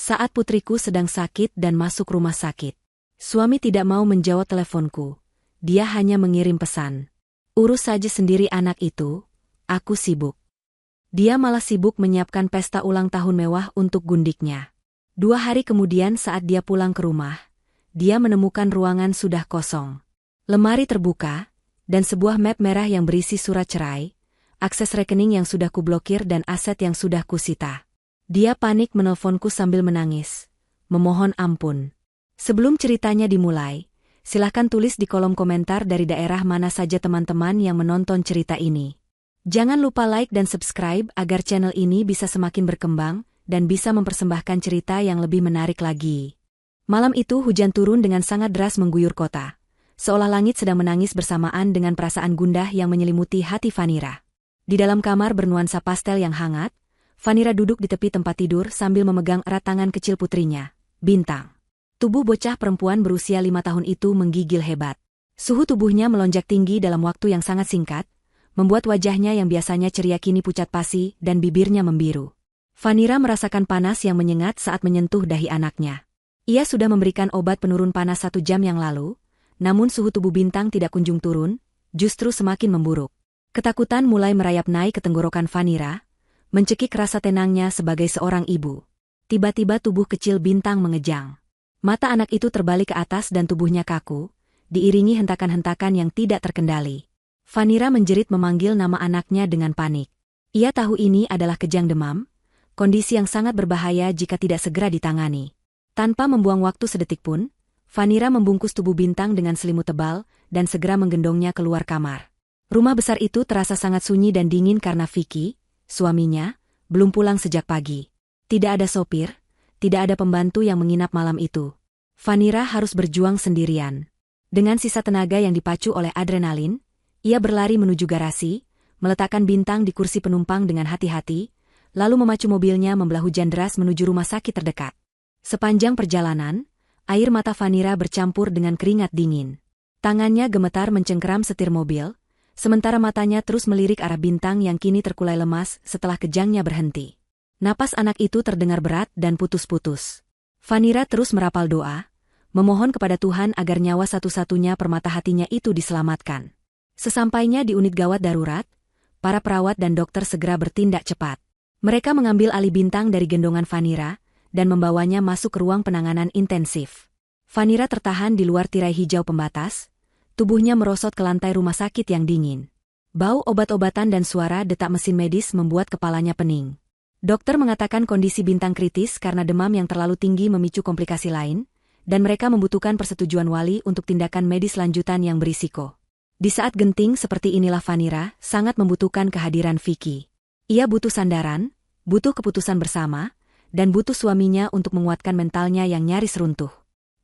Saat putriku sedang sakit dan masuk rumah sakit. Suami tidak mau menjawab teleponku. Dia hanya mengirim pesan. Urus saja sendiri anak itu, aku sibuk. Dia malah sibuk menyiapkan pesta ulang tahun mewah untuk gundiknya. 2 hari kemudian saat dia pulang ke rumah, dia menemukan ruangan sudah kosong. Lemari terbuka, dan sebuah map merah yang berisi surat cerai, akses rekening yang sudah kublokir dan aset yang sudah kusita. Dia panik menelponku sambil menangis, memohon ampun. Sebelum ceritanya dimulai, silahkan tulis di kolom komentar dari daerah mana saja teman-teman yang menonton cerita ini. Jangan lupa like dan subscribe agar channel ini bisa semakin berkembang dan bisa mempersembahkan cerita yang lebih menarik lagi. Malam itu hujan turun dengan sangat deras mengguyur kota. Seolah langit sedang menangis bersamaan dengan perasaan gundah yang menyelimuti hati Vanira. Di dalam kamar bernuansa pastel yang hangat, Vanira duduk di tepi tempat tidur sambil memegang erat tangan kecil putrinya, Bintang. Tubuh bocah perempuan berusia 5 tahun itu menggigil hebat. Suhu tubuhnya melonjak tinggi dalam waktu yang sangat singkat, membuat wajahnya yang biasanya ceria kini pucat pasi dan bibirnya membiru. Vanira merasakan panas yang menyengat saat menyentuh dahi anaknya. Ia sudah memberikan obat penurun panas 1 jam yang lalu, namun suhu tubuh Bintang tidak kunjung turun, justru semakin memburuk. Ketakutan mulai merayap naik ke tenggorokan Vanira, mencekik rasa tenangnya sebagai seorang ibu. Tiba-tiba tubuh kecil Bintang mengejang. Mata anak itu terbalik ke atas dan tubuhnya kaku, diiringi hentakan-hentakan yang tidak terkendali. Vanira menjerit memanggil nama anaknya dengan panik. Ia tahu ini adalah kejang demam, kondisi yang sangat berbahaya jika tidak segera ditangani. Tanpa membuang waktu sedetik pun, Vanira membungkus tubuh Bintang dengan selimut tebal dan segera menggendongnya keluar kamar. Rumah besar itu terasa sangat sunyi dan dingin karena Vicky, suaminya, belum pulang sejak pagi. Tidak ada sopir, tidak ada pembantu yang menginap malam itu. Vanira harus berjuang sendirian. Dengan sisa tenaga yang dipacu oleh adrenalin, ia berlari menuju garasi, meletakkan Bintang di kursi penumpang dengan hati-hati, lalu memacu mobilnya membelah hujan deras menuju rumah sakit terdekat. Sepanjang perjalanan, air mata Vanira bercampur dengan keringat dingin. Tangannya gemetar mencengkeram setir mobil, sementara matanya terus melirik arah Bintang yang kini terkulai lemas setelah kejangnya berhenti. Napas anak itu terdengar berat dan putus-putus. Vanira terus merapal doa, memohon kepada Tuhan agar nyawa satu-satunya permata hatinya itu diselamatkan. Sesampainya di unit gawat darurat, para perawat dan dokter segera bertindak cepat. Mereka mengambil alih Bintang dari gendongan Vanira dan membawanya masuk ke ruang penanganan intensif. Vanira tertahan di luar tirai hijau pembatas, tubuhnya merosot ke lantai rumah sakit yang dingin. Bau obat-obatan dan suara detak mesin medis membuat kepalanya pening. Dokter mengatakan kondisi Bintang kritis karena demam yang terlalu tinggi memicu komplikasi lain, dan mereka membutuhkan persetujuan wali untuk tindakan medis lanjutan yang berisiko. Di saat genting seperti inilah Vanira sangat membutuhkan kehadiran Vicky. Ia butuh sandaran, butuh keputusan bersama, dan butuh suaminya untuk menguatkan mentalnya yang nyaris runtuh.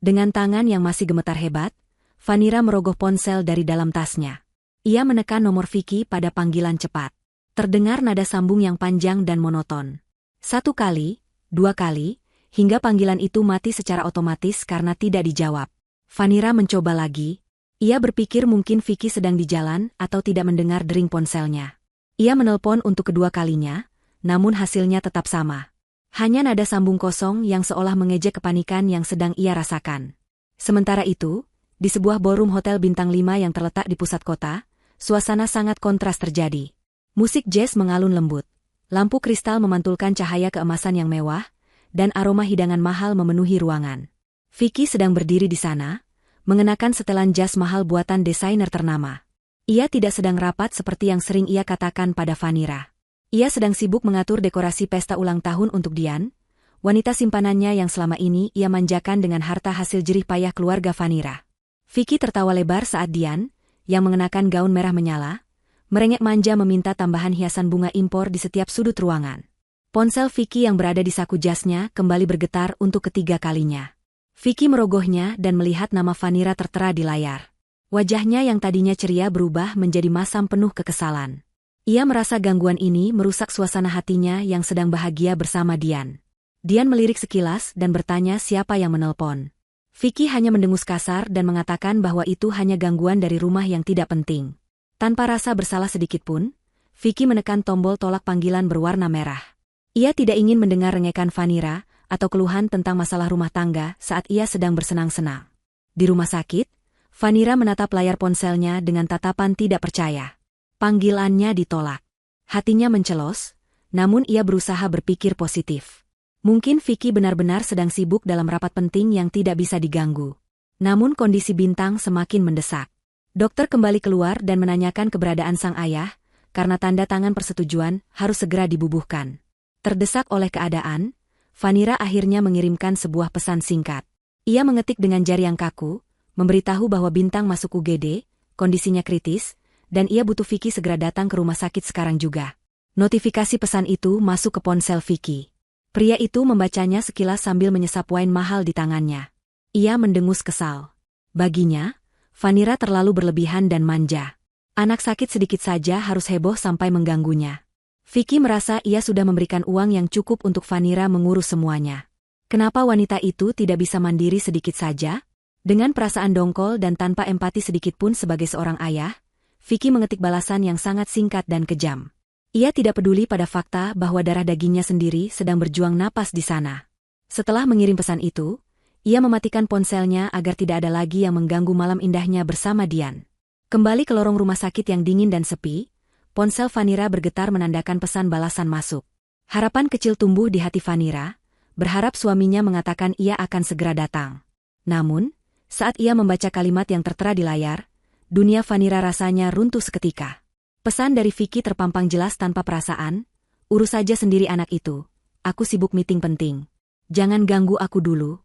Dengan tangan yang masih gemetar hebat, Vanira merogoh ponsel dari dalam tasnya. Ia menekan nomor Vicky pada panggilan cepat. Terdengar nada sambung yang panjang dan monoton. 1 kali, 2 kali, hingga panggilan itu mati secara otomatis karena tidak dijawab. Vanira mencoba lagi. Ia berpikir mungkin Vicky sedang di jalan atau tidak mendengar dering ponselnya. Ia menelpon untuk kedua kalinya, namun hasilnya tetap sama. Hanya nada sambung kosong yang seolah mengejek kepanikan yang sedang ia rasakan. Sementara itu, di sebuah ballroom hotel bintang 5 yang terletak di pusat kota, suasana sangat kontras terjadi. Musik jazz mengalun lembut, lampu kristal memantulkan cahaya keemasan yang mewah, dan aroma hidangan mahal memenuhi ruangan. Vicky sedang berdiri di sana, mengenakan setelan jas mahal buatan desainer ternama. Ia tidak sedang rapat seperti yang sering ia katakan pada Vanira. Ia sedang sibuk mengatur dekorasi pesta ulang tahun untuk Dian, wanita simpanannya yang selama ini ia manjakan dengan harta hasil jerih payah keluarga Vanira. Vicky tertawa lebar saat Dian, yang mengenakan gaun merah menyala, merengek manja meminta tambahan hiasan bunga impor di setiap sudut ruangan. Ponsel Vicky yang berada di saku jasnya kembali bergetar untuk ketiga kalinya. Vicky merogohnya dan melihat nama Vanira tertera di layar. Wajahnya yang tadinya ceria berubah menjadi masam penuh kekesalan. Ia merasa gangguan ini merusak suasana hatinya yang sedang bahagia bersama Dian. Dian melirik sekilas dan bertanya siapa yang menelpon. Vicky hanya mendengus kasar dan mengatakan bahwa itu hanya gangguan dari rumah yang tidak penting. Tanpa rasa bersalah sedikit pun, Vicky menekan tombol tolak panggilan berwarna merah. Ia tidak ingin mendengar rengekan Vanira, atau keluhan tentang masalah rumah tangga saat ia sedang bersenang-senang. Di rumah sakit, Vanira menatap layar ponselnya dengan tatapan tidak percaya. Panggilannya ditolak. Hatinya mencelos, namun ia berusaha berpikir positif. Mungkin Vicky benar-benar sedang sibuk dalam rapat penting yang tidak bisa diganggu. Namun kondisi Bintang semakin mendesak. Dokter kembali keluar dan menanyakan keberadaan sang ayah, karena tanda tangan persetujuan harus segera dibubuhkan. Terdesak oleh keadaan, Vanira akhirnya mengirimkan sebuah pesan singkat. Ia mengetik dengan jari yang kaku, memberitahu bahwa Bintang masuk UGD, kondisinya kritis, dan ia butuh Vicky segera datang ke rumah sakit sekarang juga. Notifikasi pesan itu masuk ke ponsel Vicky. Pria itu membacanya sekilas sambil menyesap wine mahal di tangannya. Ia mendengus kesal. Baginya, Vanira terlalu berlebihan dan manja. Anak sakit sedikit saja harus heboh sampai mengganggunya. Vicky merasa ia sudah memberikan uang yang cukup untuk Vanira mengurus semuanya. Kenapa wanita itu tidak bisa mandiri sedikit saja? Dengan perasaan dongkol dan tanpa empati sedikit pun sebagai seorang ayah, Vicky mengetik balasan yang sangat singkat dan kejam. Ia tidak peduli pada fakta bahwa darah dagingnya sendiri sedang berjuang napas di sana. Setelah mengirim pesan itu, ia mematikan ponselnya agar tidak ada lagi yang mengganggu malam indahnya bersama Dian. Kembali ke lorong rumah sakit yang dingin dan sepi, ponsel Vanira bergetar menandakan pesan balasan masuk. Harapan kecil tumbuh di hati Vanira, berharap suaminya mengatakan ia akan segera datang. Namun, saat ia membaca kalimat yang tertera di layar, dunia Vanira rasanya runtuh seketika. Pesan dari Vicky terpampang jelas tanpa perasaan, urus saja sendiri anak itu, aku sibuk meeting penting. Jangan ganggu aku dulu.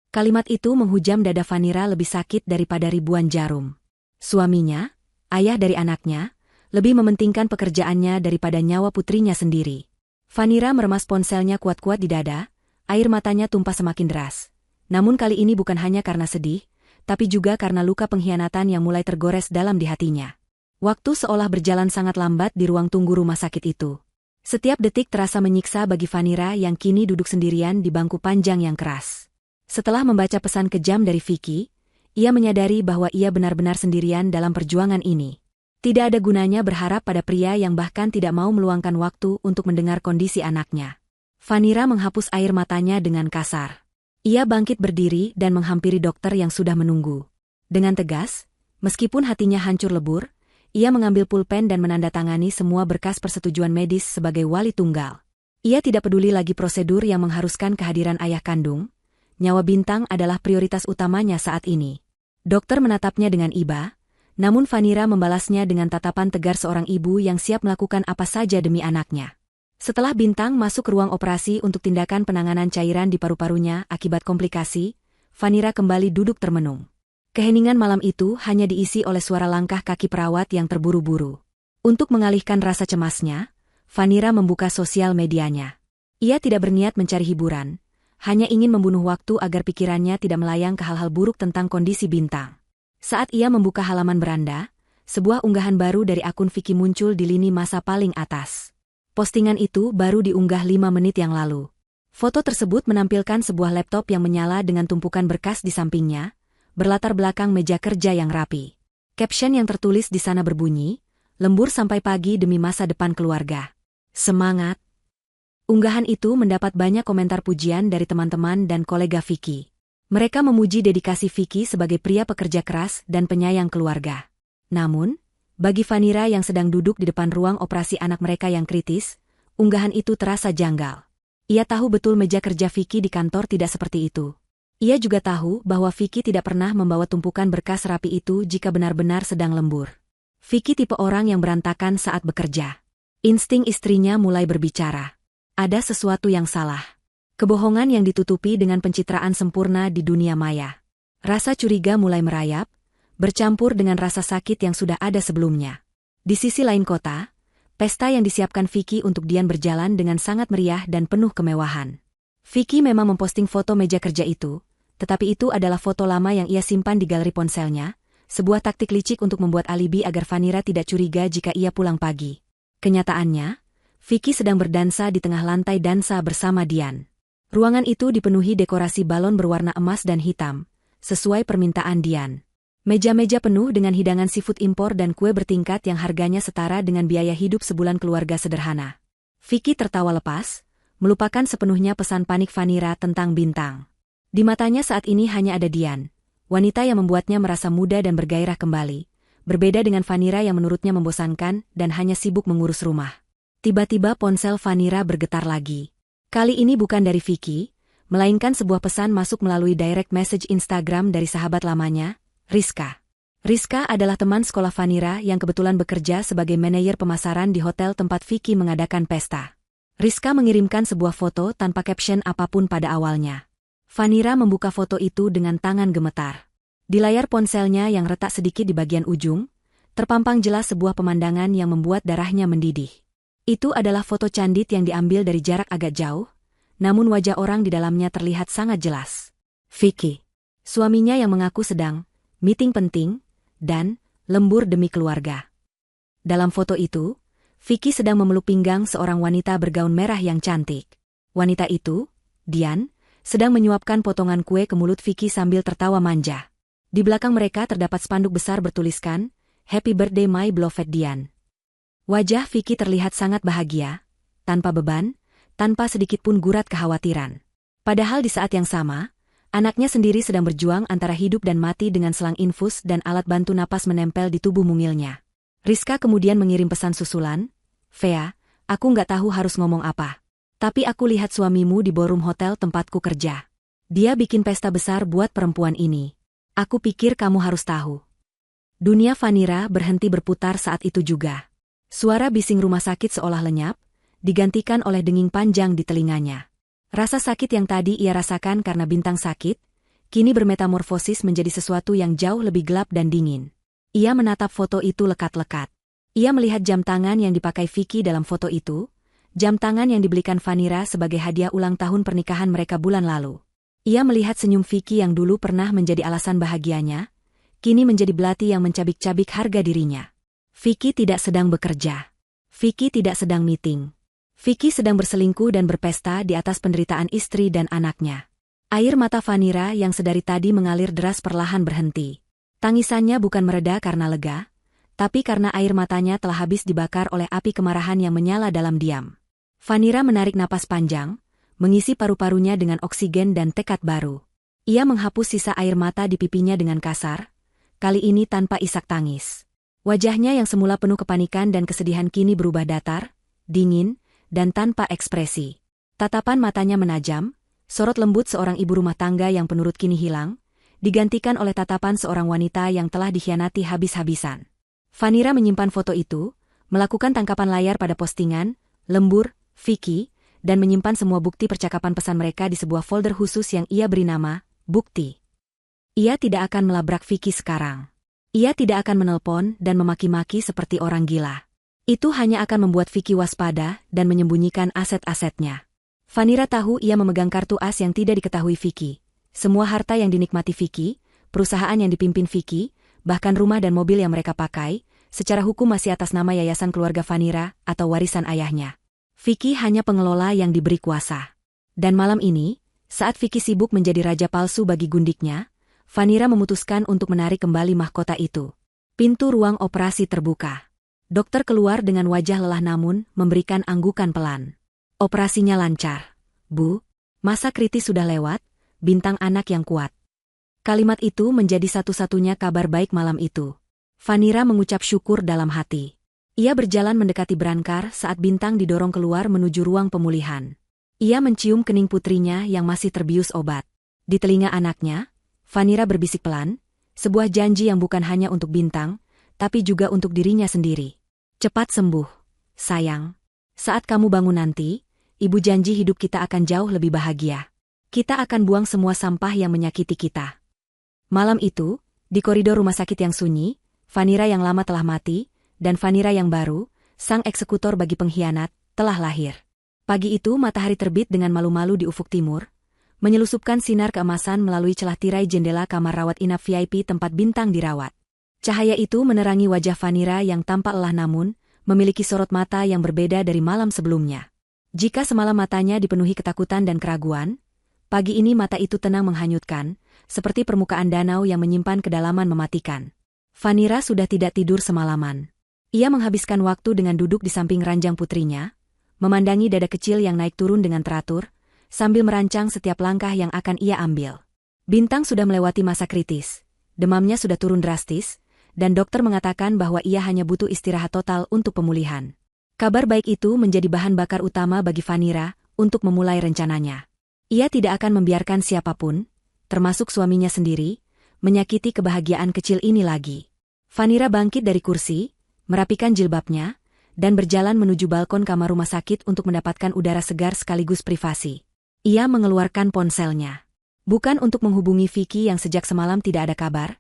Kalimat itu menghujam dada Vanira lebih sakit daripada ribuan jarum. Suaminya, ayah dari anaknya, lebih mementingkan pekerjaannya daripada nyawa putrinya sendiri. Vanira meremas ponselnya kuat-kuat di dada, air matanya tumpah semakin deras. Namun kali ini bukan hanya karena sedih, tapi juga karena luka pengkhianatan yang mulai tergores dalam di hatinya. Waktu seolah berjalan sangat lambat di ruang tunggu rumah sakit itu. Setiap detik terasa menyiksa bagi Vanira yang kini duduk sendirian di bangku panjang yang keras. Setelah membaca pesan kejam dari Vicky, ia menyadari bahwa ia benar-benar sendirian dalam perjuangan ini. Tidak ada gunanya berharap pada pria yang bahkan tidak mau meluangkan waktu untuk mendengar kondisi anaknya. Vanira menghapus air matanya dengan kasar. Ia bangkit berdiri dan menghampiri dokter yang sudah menunggu. Dengan tegas, meskipun hatinya hancur lebur, ia mengambil pulpen dan menandatangani semua berkas persetujuan medis sebagai wali tunggal. Ia tidak peduli lagi prosedur yang mengharuskan kehadiran ayah kandung. Nyawa Bintang adalah prioritas utamanya saat ini. Dokter menatapnya dengan iba, namun Vanira membalasnya dengan tatapan tegar seorang ibu yang siap melakukan apa saja demi anaknya. Setelah Bintang masuk ke ruang operasi untuk tindakan penanganan cairan di paru-parunya akibat komplikasi, Vanira kembali duduk termenung. Keheningan malam itu hanya diisi oleh suara langkah kaki perawat yang terburu-buru. Untuk mengalihkan rasa cemasnya, Vanira membuka sosial medianya. Ia tidak berniat mencari hiburan, hanya ingin membunuh waktu agar pikirannya tidak melayang ke hal-hal buruk tentang kondisi Bintang. Saat ia membuka halaman beranda, sebuah unggahan baru dari akun Vicky muncul di lini masa paling atas. Postingan itu baru diunggah 5 menit yang lalu. Foto tersebut menampilkan sebuah laptop yang menyala dengan tumpukan berkas di sampingnya, berlatar belakang meja kerja yang rapi. Caption yang tertulis di sana berbunyi, lembur sampai pagi demi masa depan keluarga. Semangat! Unggahan itu mendapat banyak komentar pujian dari teman-teman dan kolega Vicky. Mereka memuji dedikasi Vicky sebagai pria pekerja keras dan penyayang keluarga. Namun, bagi Vanira yang sedang duduk di depan ruang operasi anak mereka yang kritis, unggahan itu terasa janggal. Ia tahu betul meja kerja Vicky di kantor tidak seperti itu. Ia juga tahu bahwa Vicky tidak pernah membawa tumpukan berkas rapi itu jika benar-benar sedang lembur. Vicky tipe orang yang berantakan saat bekerja. Insting istrinya mulai berbicara. Ada sesuatu yang salah. Kebohongan yang ditutupi dengan pencitraan sempurna di dunia maya. Rasa curiga mulai merayap, bercampur dengan rasa sakit yang sudah ada sebelumnya. Di sisi lain kota, pesta yang disiapkan Vicky untuk Dian berjalan dengan sangat meriah dan penuh kemewahan. Vicky memang memposting foto meja kerja itu, tetapi itu adalah foto lama yang ia simpan di galeri ponselnya, sebuah taktik licik untuk membuat alibi agar Vanira tidak curiga jika ia pulang pagi. Kenyataannya, Vicky sedang berdansa di tengah lantai dansa bersama Dian. Ruangan itu dipenuhi dekorasi balon berwarna emas dan hitam, sesuai permintaan Dian. Meja-meja penuh dengan hidangan seafood impor dan kue bertingkat yang harganya setara dengan biaya hidup sebulan keluarga sederhana. Vicky tertawa lepas, melupakan sepenuhnya pesan panik Vanira tentang bintang. Di matanya saat ini hanya ada Dian, wanita yang membuatnya merasa muda dan bergairah kembali, berbeda dengan Vanira yang menurutnya membosankan dan hanya sibuk mengurus rumah. Tiba-tiba ponsel Vanira bergetar lagi. Kali ini bukan dari Vicky, melainkan sebuah pesan masuk melalui direct message Instagram dari sahabat lamanya, Rizka. Rizka adalah teman sekolah Vanira yang kebetulan bekerja sebagai manajer pemasaran di hotel tempat Vicky mengadakan pesta. Rizka mengirimkan sebuah foto tanpa caption apapun pada awalnya. Vanira membuka foto itu dengan tangan gemetar. Di layar ponselnya yang retak sedikit di bagian ujung, terpampang jelas sebuah pemandangan yang membuat darahnya mendidih. Itu adalah foto candid yang diambil dari jarak agak jauh, namun wajah orang di dalamnya terlihat sangat jelas. Vicky, suaminya yang mengaku sedang meeting penting dan lembur demi keluarga. Dalam foto itu, Vicky sedang memeluk pinggang seorang wanita bergaun merah yang cantik. Wanita itu, Dian, sedang menyuapkan potongan kue ke mulut Vicky sambil tertawa manja. Di belakang mereka terdapat spanduk besar bertuliskan, Happy Birthday My Beloved Dian. Wajah Vicky terlihat sangat bahagia, tanpa beban, tanpa sedikit pun gurat kekhawatiran. Padahal di saat yang sama, anaknya sendiri sedang berjuang antara hidup dan mati dengan selang infus dan alat bantu napas menempel di tubuh mungilnya. Rizka kemudian mengirim pesan susulan, Vea, aku nggak tahu harus ngomong apa. Tapi aku lihat suamimu di ballroom hotel tempatku kerja. Dia bikin pesta besar buat perempuan ini. Aku pikir kamu harus tahu. Dunia Vanira berhenti berputar saat itu juga. Suara bising rumah sakit seolah lenyap, digantikan oleh denging panjang di telinganya. Rasa sakit yang tadi ia rasakan karena bintang sakit, kini bermetamorfosis menjadi sesuatu yang jauh lebih gelap dan dingin. Ia menatap foto itu lekat-lekat. Ia melihat jam tangan yang dipakai Vicky dalam foto itu, jam tangan yang dibelikan Vanira sebagai hadiah ulang tahun pernikahan mereka bulan lalu. Ia melihat senyum Vicky yang dulu pernah menjadi alasan bahagianya, kini menjadi belati yang mencabik-cabik harga dirinya. Vicky tidak sedang bekerja. Vicky tidak sedang meeting. Vicky sedang berselingkuh dan berpesta di atas penderitaan istri dan anaknya. Air mata Vanira yang sedari tadi mengalir deras perlahan berhenti. Tangisannya bukan mereda karena lega, tapi karena air matanya telah habis dibakar oleh api kemarahan yang menyala dalam diam. Vanira menarik napas panjang, mengisi paru-parunya dengan oksigen dan tekad baru. Ia menghapus sisa air mata di pipinya dengan kasar, kali ini tanpa isak tangis. Wajahnya yang semula penuh kepanikan dan kesedihan kini berubah datar, dingin, dan tanpa ekspresi. Tatapan matanya menajam, sorot lembut seorang ibu rumah tangga yang penurut kini hilang, digantikan oleh tatapan seorang wanita yang telah dikhianati habis-habisan. Vanira menyimpan foto itu, melakukan tangkapan layar pada postingan, lembur, Vicky, dan menyimpan semua bukti percakapan pesan mereka di sebuah folder khusus yang ia beri nama, Bukti. Ia tidak akan melabrak Vicky sekarang. Ia tidak akan menelpon dan memaki-maki seperti orang gila. Itu hanya akan membuat Vicky waspada dan menyembunyikan aset-asetnya. Vanira tahu ia memegang kartu as yang tidak diketahui Vicky. Semua harta yang dinikmati Vicky, perusahaan yang dipimpin Vicky, bahkan rumah dan mobil yang mereka pakai, secara hukum masih atas nama Yayasan Keluarga Vanira atau warisan ayahnya. Vicky hanya pengelola yang diberi kuasa. Dan malam ini, saat Vicky sibuk menjadi raja palsu bagi gundiknya, Vanira memutuskan untuk menarik kembali mahkota itu. Pintu ruang operasi terbuka. Dokter keluar dengan wajah lelah namun memberikan anggukan pelan. Operasinya lancar. Bu, masa kritis sudah lewat, bintang anak yang kuat. Kalimat itu menjadi satu-satunya kabar baik malam itu. Vanira mengucap syukur dalam hati. Ia berjalan mendekati berangkar saat bintang didorong keluar menuju ruang pemulihan. Ia mencium kening putrinya yang masih terbius obat. Di telinga anaknya, Vanira berbisik pelan, sebuah janji yang bukan hanya untuk bintang, tapi juga untuk dirinya sendiri. Cepat sembuh, sayang. Saat kamu bangun nanti, ibu janji hidup kita akan jauh lebih bahagia. Kita akan buang semua sampah yang menyakiti kita. Malam itu, di koridor rumah sakit yang sunyi, Vanira yang lama telah mati, dan Vanira yang baru, sang eksekutor bagi pengkhianat, telah lahir. Pagi itu matahari terbit dengan malu-malu di ufuk timur, menyelusupkan sinar keemasan melalui celah tirai jendela kamar rawat inap VIP tempat bintang dirawat. Cahaya itu menerangi wajah Vanira yang tampak lelah namun, memiliki sorot mata yang berbeda dari malam sebelumnya. Jika semalam matanya dipenuhi ketakutan dan keraguan, pagi ini mata itu tenang menghanyutkan, seperti permukaan danau yang menyimpan kedalaman mematikan. Vanira sudah tidak tidur semalaman. Ia menghabiskan waktu dengan duduk di samping ranjang putrinya, memandangi dada kecil yang naik turun dengan teratur, sambil merancang setiap langkah yang akan ia ambil. Bintang sudah melewati masa kritis, demamnya sudah turun drastis, dan dokter mengatakan bahwa ia hanya butuh istirahat total untuk pemulihan. Kabar baik itu menjadi bahan bakar utama bagi Vanira untuk memulai rencananya. Ia tidak akan membiarkan siapapun, termasuk suaminya sendiri, menyakiti kebahagiaan kecil ini lagi. Vanira bangkit dari kursi, merapikan jilbabnya, dan berjalan menuju balkon kamar rumah sakit untuk mendapatkan udara segar sekaligus privasi. Ia mengeluarkan ponselnya. Bukan untuk menghubungi Vicky yang sejak semalam tidak ada kabar,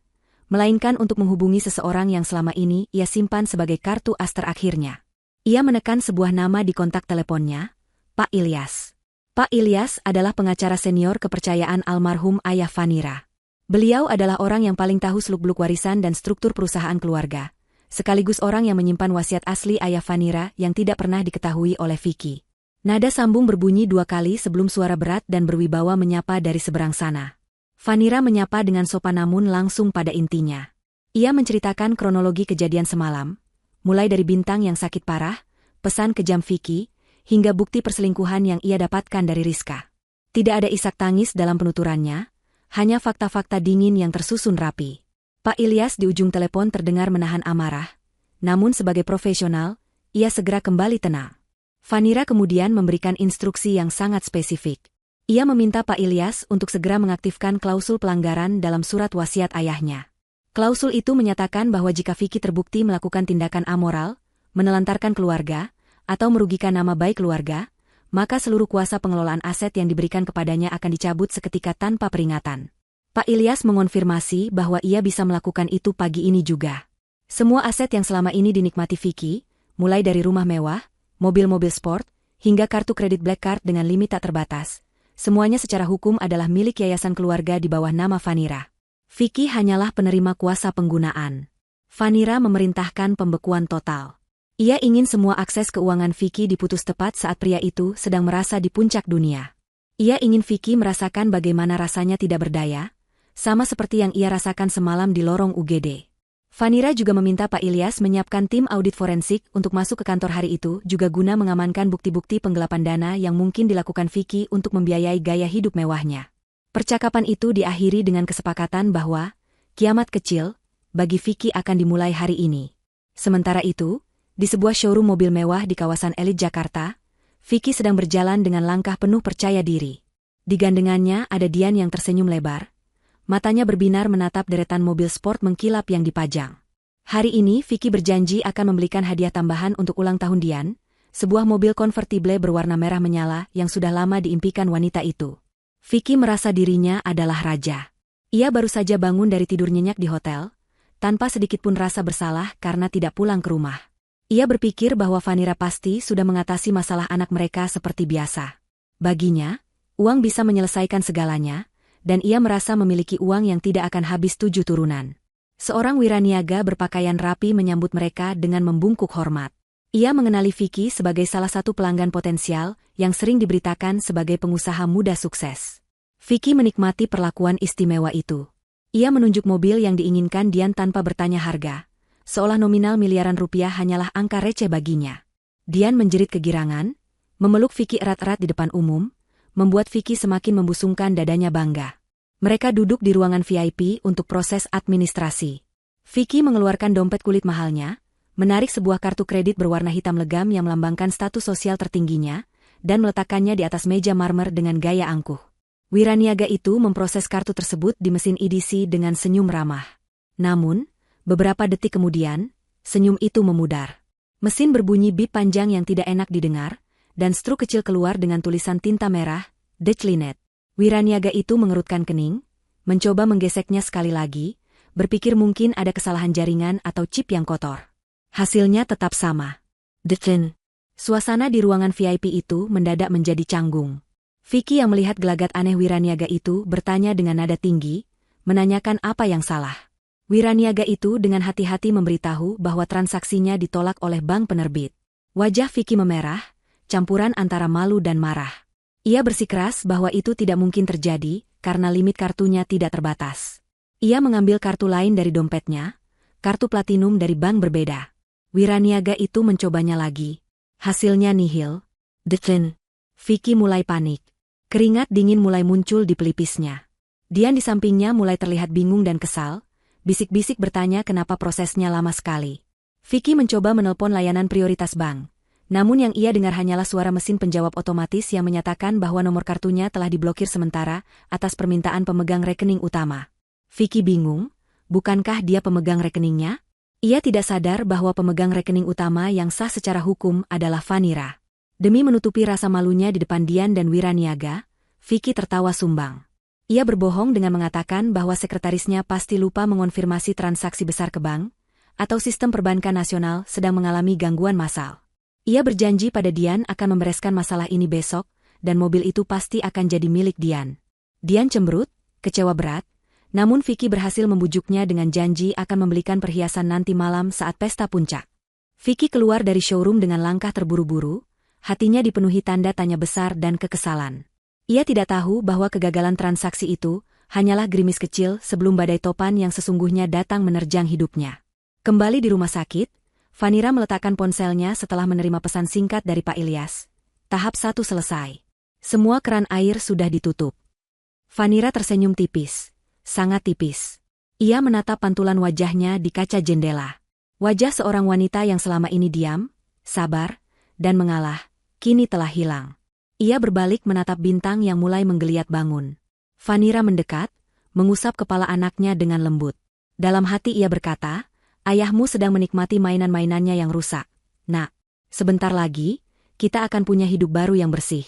melainkan untuk menghubungi seseorang yang selama ini ia simpan sebagai kartu as terakhirnya. Ia menekan sebuah nama di kontak teleponnya, Pak Ilyas. Pak Ilyas adalah pengacara senior kepercayaan almarhum ayah Vanira. Beliau adalah orang yang paling tahu seluk-beluk warisan dan struktur perusahaan keluarga, sekaligus orang yang menyimpan wasiat asli ayah Vanira yang tidak pernah diketahui oleh Vicky. Nada sambung berbunyi 2 kali sebelum suara berat dan berwibawa menyapa dari seberang sana. Vanira menyapa dengan sopan namun langsung pada intinya. Ia menceritakan kronologi kejadian semalam, mulai dari Bintang yang sakit parah, pesan kejam Vicky, hingga bukti perselingkuhan yang ia dapatkan dari Rizka. Tidak ada isak tangis dalam penuturannya, hanya fakta-fakta dingin yang tersusun rapi. Pak Ilyas di ujung telepon terdengar menahan amarah, namun sebagai profesional, ia segera kembali tenang. Vanira kemudian memberikan instruksi yang sangat spesifik. Ia meminta Pak Ilyas untuk segera mengaktifkan klausul pelanggaran dalam surat wasiat ayahnya. Klausul itu menyatakan bahwa jika Vicky terbukti melakukan tindakan amoral, menelantarkan keluarga, atau merugikan nama baik keluarga, maka seluruh kuasa pengelolaan aset yang diberikan kepadanya akan dicabut seketika tanpa peringatan. Pak Ilyas mengonfirmasi bahwa ia bisa melakukan itu pagi ini juga. Semua aset yang selama ini dinikmati Vicky, mulai dari rumah mewah, mobil-mobil sport, hingga kartu kredit Black Card dengan limit tak terbatas, semuanya secara hukum adalah milik yayasan keluarga di bawah nama Vanira. Vicky hanyalah penerima kuasa penggunaan. Vanira memerintahkan pembekuan total. Ia ingin semua akses keuangan Vicky diputus tepat saat pria itu sedang merasa di puncak dunia. Ia ingin Vicky merasakan bagaimana rasanya tidak berdaya, sama seperti yang ia rasakan semalam di lorong UGD. Vanira juga meminta Pak Ilyas menyiapkan tim audit forensik untuk masuk ke kantor hari itu juga guna mengamankan bukti-bukti penggelapan dana yang mungkin dilakukan Vicky untuk membiayai gaya hidup mewahnya. Percakapan itu diakhiri dengan kesepakatan bahwa kiamat kecil bagi Vicky akan dimulai hari ini. Sementara itu, di sebuah showroom mobil mewah di kawasan elit Jakarta, Vicky sedang berjalan dengan langkah penuh percaya diri. Di gandengannya ada Dian yang tersenyum lebar. Matanya berbinar menatap deretan mobil sport mengkilap yang dipajang. Hari ini Vicky berjanji akan membelikan hadiah tambahan untuk ulang tahun Dian, sebuah mobil konvertible berwarna merah menyala yang sudah lama diimpikan wanita itu. Vicky merasa dirinya adalah raja. Ia baru saja bangun dari tidur nyenyak di hotel, tanpa sedikit pun rasa bersalah karena tidak pulang ke rumah. Ia berpikir bahwa Vanira pasti sudah mengatasi masalah anak mereka seperti biasa. Baginya, uang bisa menyelesaikan segalanya, dan ia merasa memiliki uang yang tidak akan habis 7 turunan. Seorang wiraniaga berpakaian rapi menyambut mereka dengan membungkuk hormat. Ia mengenali Vicky sebagai salah satu pelanggan potensial yang sering diberitakan sebagai pengusaha muda sukses. Vicky menikmati perlakuan istimewa itu. Ia menunjuk mobil yang diinginkan Dian tanpa bertanya harga, seolah nominal miliaran rupiah hanyalah angka receh baginya. Dian menjerit kegirangan, memeluk Vicky erat-erat di depan umum, membuat Vicky semakin membusungkan dadanya bangga. Mereka duduk di ruangan VIP untuk proses administrasi. Vicky mengeluarkan dompet kulit mahalnya, menarik sebuah kartu kredit berwarna hitam legam yang melambangkan status sosial tertingginya, dan meletakkannya di atas meja marmer dengan gaya angkuh. Wiraniaga itu memproses kartu tersebut di mesin EDC dengan senyum ramah. Namun, beberapa detik kemudian, senyum itu memudar. Mesin berbunyi bip panjang yang tidak enak didengar, dan struk kecil keluar dengan tulisan tinta merah, Dutchlinet. Wiraniaga itu mengerutkan kening, mencoba menggeseknya sekali lagi, berpikir mungkin ada kesalahan jaringan atau chip yang kotor. Hasilnya tetap sama. Dutchlin. Suasana di ruangan VIP itu mendadak menjadi canggung. Vicky yang melihat gelagat aneh Wiraniaga itu bertanya dengan nada tinggi, menanyakan apa yang salah. Wiraniaga itu dengan hati-hati memberitahu bahwa transaksinya ditolak oleh bank penerbit. Wajah Vicky memerah, campuran antara malu dan marah. Ia bersikeras bahwa itu tidak mungkin terjadi karena limit kartunya tidak terbatas. Ia mengambil kartu lain dari dompetnya, kartu platinum dari bank berbeda. Wiraniaga itu mencobanya lagi. Hasilnya nihil. Detlin. Vicky mulai panik. Keringat dingin mulai muncul di pelipisnya. Dian di sampingnya mulai terlihat bingung dan kesal, bisik-bisik bertanya kenapa prosesnya lama sekali. Vicky mencoba menelpon layanan prioritas bank. Namun yang ia dengar hanyalah suara mesin penjawab otomatis yang menyatakan bahwa nomor kartunya telah diblokir sementara atas permintaan pemegang rekening utama. Vicky bingung, bukankah dia pemegang rekeningnya? Ia tidak sadar bahwa pemegang rekening utama yang sah secara hukum adalah Vanira. Demi menutupi rasa malunya di depan Dian dan Wiraniaga, Vicky tertawa sumbang. Ia berbohong dengan mengatakan bahwa sekretarisnya pasti lupa mengonfirmasi transaksi besar ke bank, atau sistem perbankan nasional sedang mengalami gangguan massal. Ia berjanji pada Dian akan membereskan masalah ini besok, dan mobil itu pasti akan jadi milik Dian. Dian cemberut, kecewa berat, namun Vicky berhasil membujuknya dengan janji akan membelikan perhiasan nanti malam saat pesta puncak. Vicky keluar dari showroom dengan langkah terburu-buru, hatinya dipenuhi tanda tanya besar dan kekesalan. Ia tidak tahu bahwa kegagalan transaksi itu hanyalah gerimis kecil sebelum badai topan yang sesungguhnya datang menerjang hidupnya. Kembali di rumah sakit, Vanira meletakkan ponselnya setelah menerima pesan singkat dari Pak Ilyas. Tahap 1 selesai. Semua keran air sudah ditutup. Vanira tersenyum tipis. Sangat tipis. Ia menatap pantulan wajahnya di kaca jendela. Wajah seorang wanita yang selama ini diam, sabar, dan mengalah, kini telah hilang. Ia berbalik menatap Bintang yang mulai menggeliat bangun. Vanira mendekat, mengusap kepala anaknya dengan lembut. Dalam hati ia berkata, ayahmu sedang menikmati mainan-mainannya yang rusak. Nak, sebentar lagi, kita akan punya hidup baru yang bersih.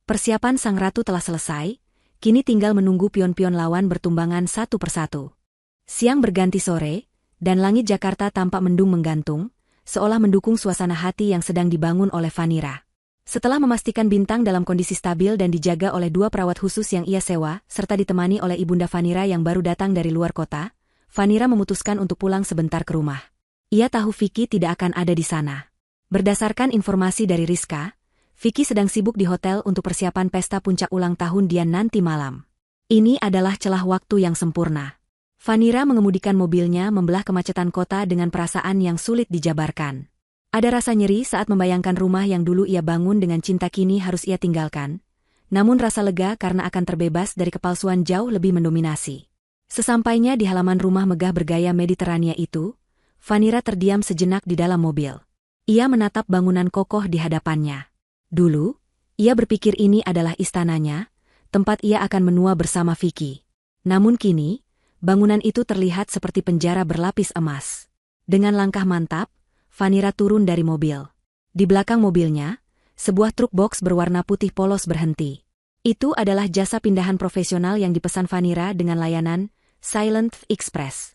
Persiapan sang ratu telah selesai, kini tinggal menunggu pion-pion lawan bertumbangan satu persatu. Siang berganti sore, dan langit Jakarta tampak mendung menggantung, seolah mendukung suasana hati yang sedang dibangun oleh Vanira. Setelah memastikan Bintang dalam kondisi stabil dan dijaga oleh 2 perawat khusus yang ia sewa, serta ditemani oleh ibunda Vanira yang baru datang dari luar kota, Vanira memutuskan untuk pulang sebentar ke rumah. Ia tahu Vicky tidak akan ada di sana. Berdasarkan informasi dari Rizka, Vicky sedang sibuk di hotel untuk persiapan pesta puncak ulang tahun Dian nanti malam. Ini adalah celah waktu yang sempurna. Vanira mengemudikan mobilnya membelah kemacetan kota dengan perasaan yang sulit dijabarkan. Ada rasa nyeri saat membayangkan rumah yang dulu ia bangun dengan cinta kini harus ia tinggalkan. Namun rasa lega karena akan terbebas dari kepalsuan jauh lebih mendominasi. Sesampainya di halaman rumah megah bergaya Mediterania itu, Vanira terdiam sejenak di dalam mobil. Ia menatap bangunan kokoh di hadapannya. Dulu, ia berpikir ini adalah istananya, tempat ia akan menua bersama Vicky. Namun kini, bangunan itu terlihat seperti penjara berlapis emas. Dengan langkah mantap, Vanira turun dari mobil. Di belakang mobilnya, sebuah truk box berwarna putih polos berhenti. Itu adalah jasa pindahan profesional yang dipesan Vanira dengan layanan Silent Express.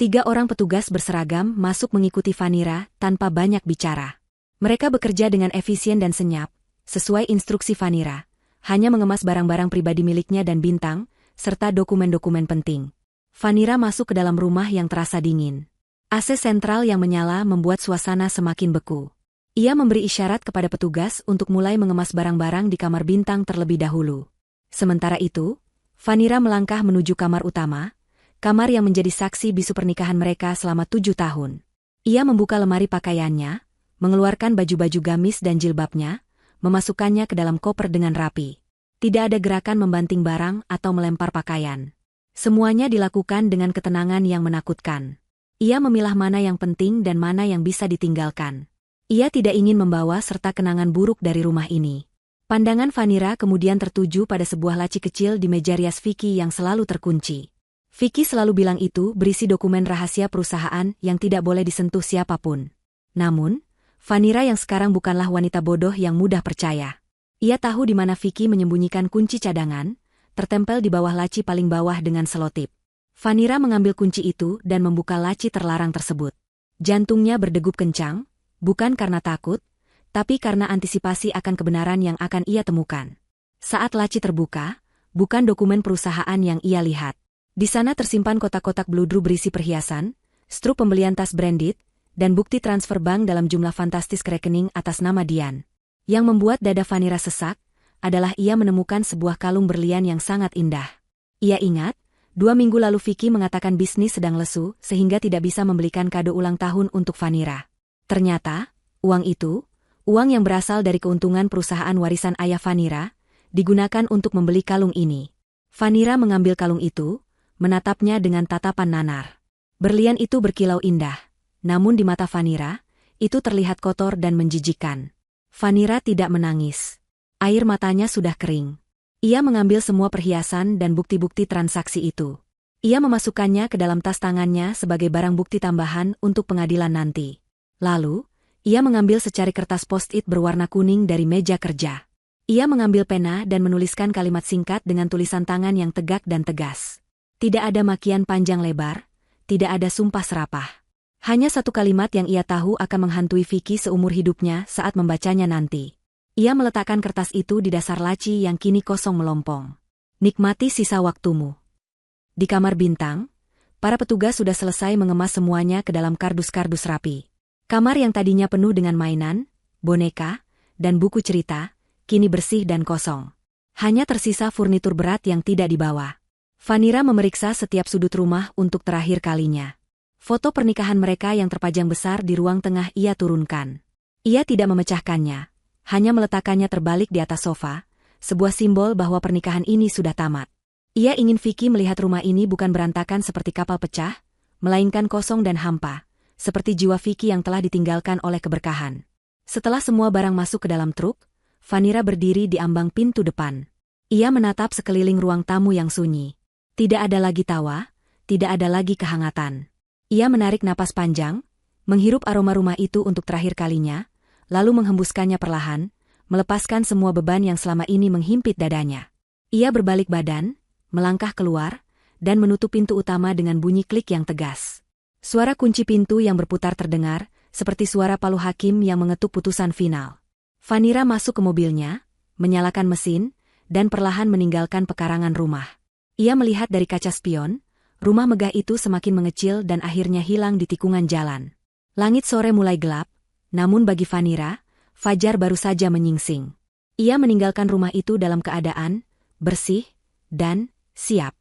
3 orang petugas berseragam masuk mengikuti Vanira tanpa banyak bicara. Mereka bekerja dengan efisien dan senyap, sesuai instruksi Vanira, hanya mengemas barang-barang pribadi miliknya dan Bintang, serta dokumen-dokumen penting. Vanira masuk ke dalam rumah yang terasa dingin. AC sentral yang menyala membuat suasana semakin beku. Ia memberi isyarat kepada petugas untuk mulai mengemas barang-barang di kamar Bintang terlebih dahulu. Sementara itu, Vanira melangkah menuju kamar utama, kamar yang menjadi saksi bisu pernikahan mereka selama 7 tahun. Ia membuka lemari pakaiannya, mengeluarkan baju-baju gamis dan jilbabnya, memasukkannya ke dalam koper dengan rapi. Tidak ada gerakan membanting barang atau melempar pakaian. Semuanya dilakukan dengan ketenangan yang menakutkan. Ia memilah mana yang penting dan mana yang bisa ditinggalkan. Ia tidak ingin membawa serta kenangan buruk dari rumah ini. Pandangan Vanira kemudian tertuju pada sebuah laci kecil di meja rias Vicky yang selalu terkunci. Vicky selalu bilang itu berisi dokumen rahasia perusahaan yang tidak boleh disentuh siapapun. Namun, Vanira yang sekarang bukanlah wanita bodoh yang mudah percaya. Ia tahu di mana Vicky menyembunyikan kunci cadangan, tertempel di bawah laci paling bawah dengan selotip. Vanira mengambil kunci itu dan membuka laci terlarang tersebut. Jantungnya berdegup kencang, bukan karena takut, tapi karena antisipasi akan kebenaran yang akan ia temukan. Saat laci terbuka, bukan dokumen perusahaan yang ia lihat. Di sana tersimpan kotak-kotak bludru berisi perhiasan, struk pembelian tas branded, dan bukti transfer bank dalam jumlah fantastis ke rekening atas nama Dian. Yang membuat dada Vanira sesak, adalah ia menemukan sebuah kalung berlian yang sangat indah. Ia ingat, 2 minggu lalu Vicky mengatakan bisnis sedang lesu sehingga tidak bisa membelikan kado ulang tahun untuk Vanira. Ternyata, uang itu Uang yang berasal dari keuntungan perusahaan warisan ayah Vanira, digunakan untuk membeli kalung ini. Vanira mengambil kalung itu, menatapnya dengan tatapan nanar. Berlian itu berkilau indah, namun di mata Vanira, itu terlihat kotor dan menjijikkan. Vanira tidak menangis. Air matanya sudah kering. Ia mengambil semua perhiasan dan bukti-bukti transaksi itu. Ia memasukkannya ke dalam tas tangannya sebagai barang bukti tambahan untuk pengadilan nanti. Lalu, ia mengambil secari kertas post-it berwarna kuning dari meja kerja. Ia mengambil pena dan menuliskan kalimat singkat dengan tulisan tangan yang tegak dan tegas. Tidak ada makian panjang lebar, tidak ada sumpah serapah. Hanya satu kalimat yang ia tahu akan menghantui Vicky seumur hidupnya saat membacanya nanti. Ia meletakkan kertas itu di dasar laci yang kini kosong melompong. Nikmati sisa waktumu. Di kamar bintang, para petugas sudah selesai mengemas semuanya ke dalam kardus-kardus rapi. Kamar yang tadinya penuh dengan mainan, boneka, dan buku cerita, kini bersih dan kosong. Hanya tersisa furnitur berat yang tidak dibawa. Vanira memeriksa setiap sudut rumah untuk terakhir kalinya. Foto pernikahan mereka yang terpajang besar di ruang tengah ia turunkan. Ia tidak memecahkannya, hanya meletakkannya terbalik di atas sofa, sebuah simbol bahwa pernikahan ini sudah tamat. Ia ingin Vicky melihat rumah ini bukan berantakan seperti kapal pecah, melainkan kosong dan hampa, seperti jiwa Vicky yang telah ditinggalkan oleh keberkahan. Setelah semua barang masuk ke dalam truk, Vanira berdiri di ambang pintu depan. Ia menatap sekeliling ruang tamu yang sunyi. Tidak ada lagi tawa, tidak ada lagi kehangatan. Ia menarik napas panjang, menghirup aroma rumah itu untuk terakhir kalinya, lalu menghembuskannya perlahan, melepaskan semua beban yang selama ini menghimpit dadanya. Ia berbalik badan, melangkah keluar, dan menutup pintu utama dengan bunyi klik yang tegas. Suara kunci pintu yang berputar terdengar, seperti suara palu hakim yang mengetuk putusan final. Vanira masuk ke mobilnya, menyalakan mesin, dan perlahan meninggalkan pekarangan rumah. Ia melihat dari kaca spion, rumah megah itu semakin mengecil dan akhirnya hilang di tikungan jalan. Langit sore mulai gelap, namun bagi Vanira, fajar baru saja menyingsing. Ia meninggalkan rumah itu dalam keadaan bersih dan siap.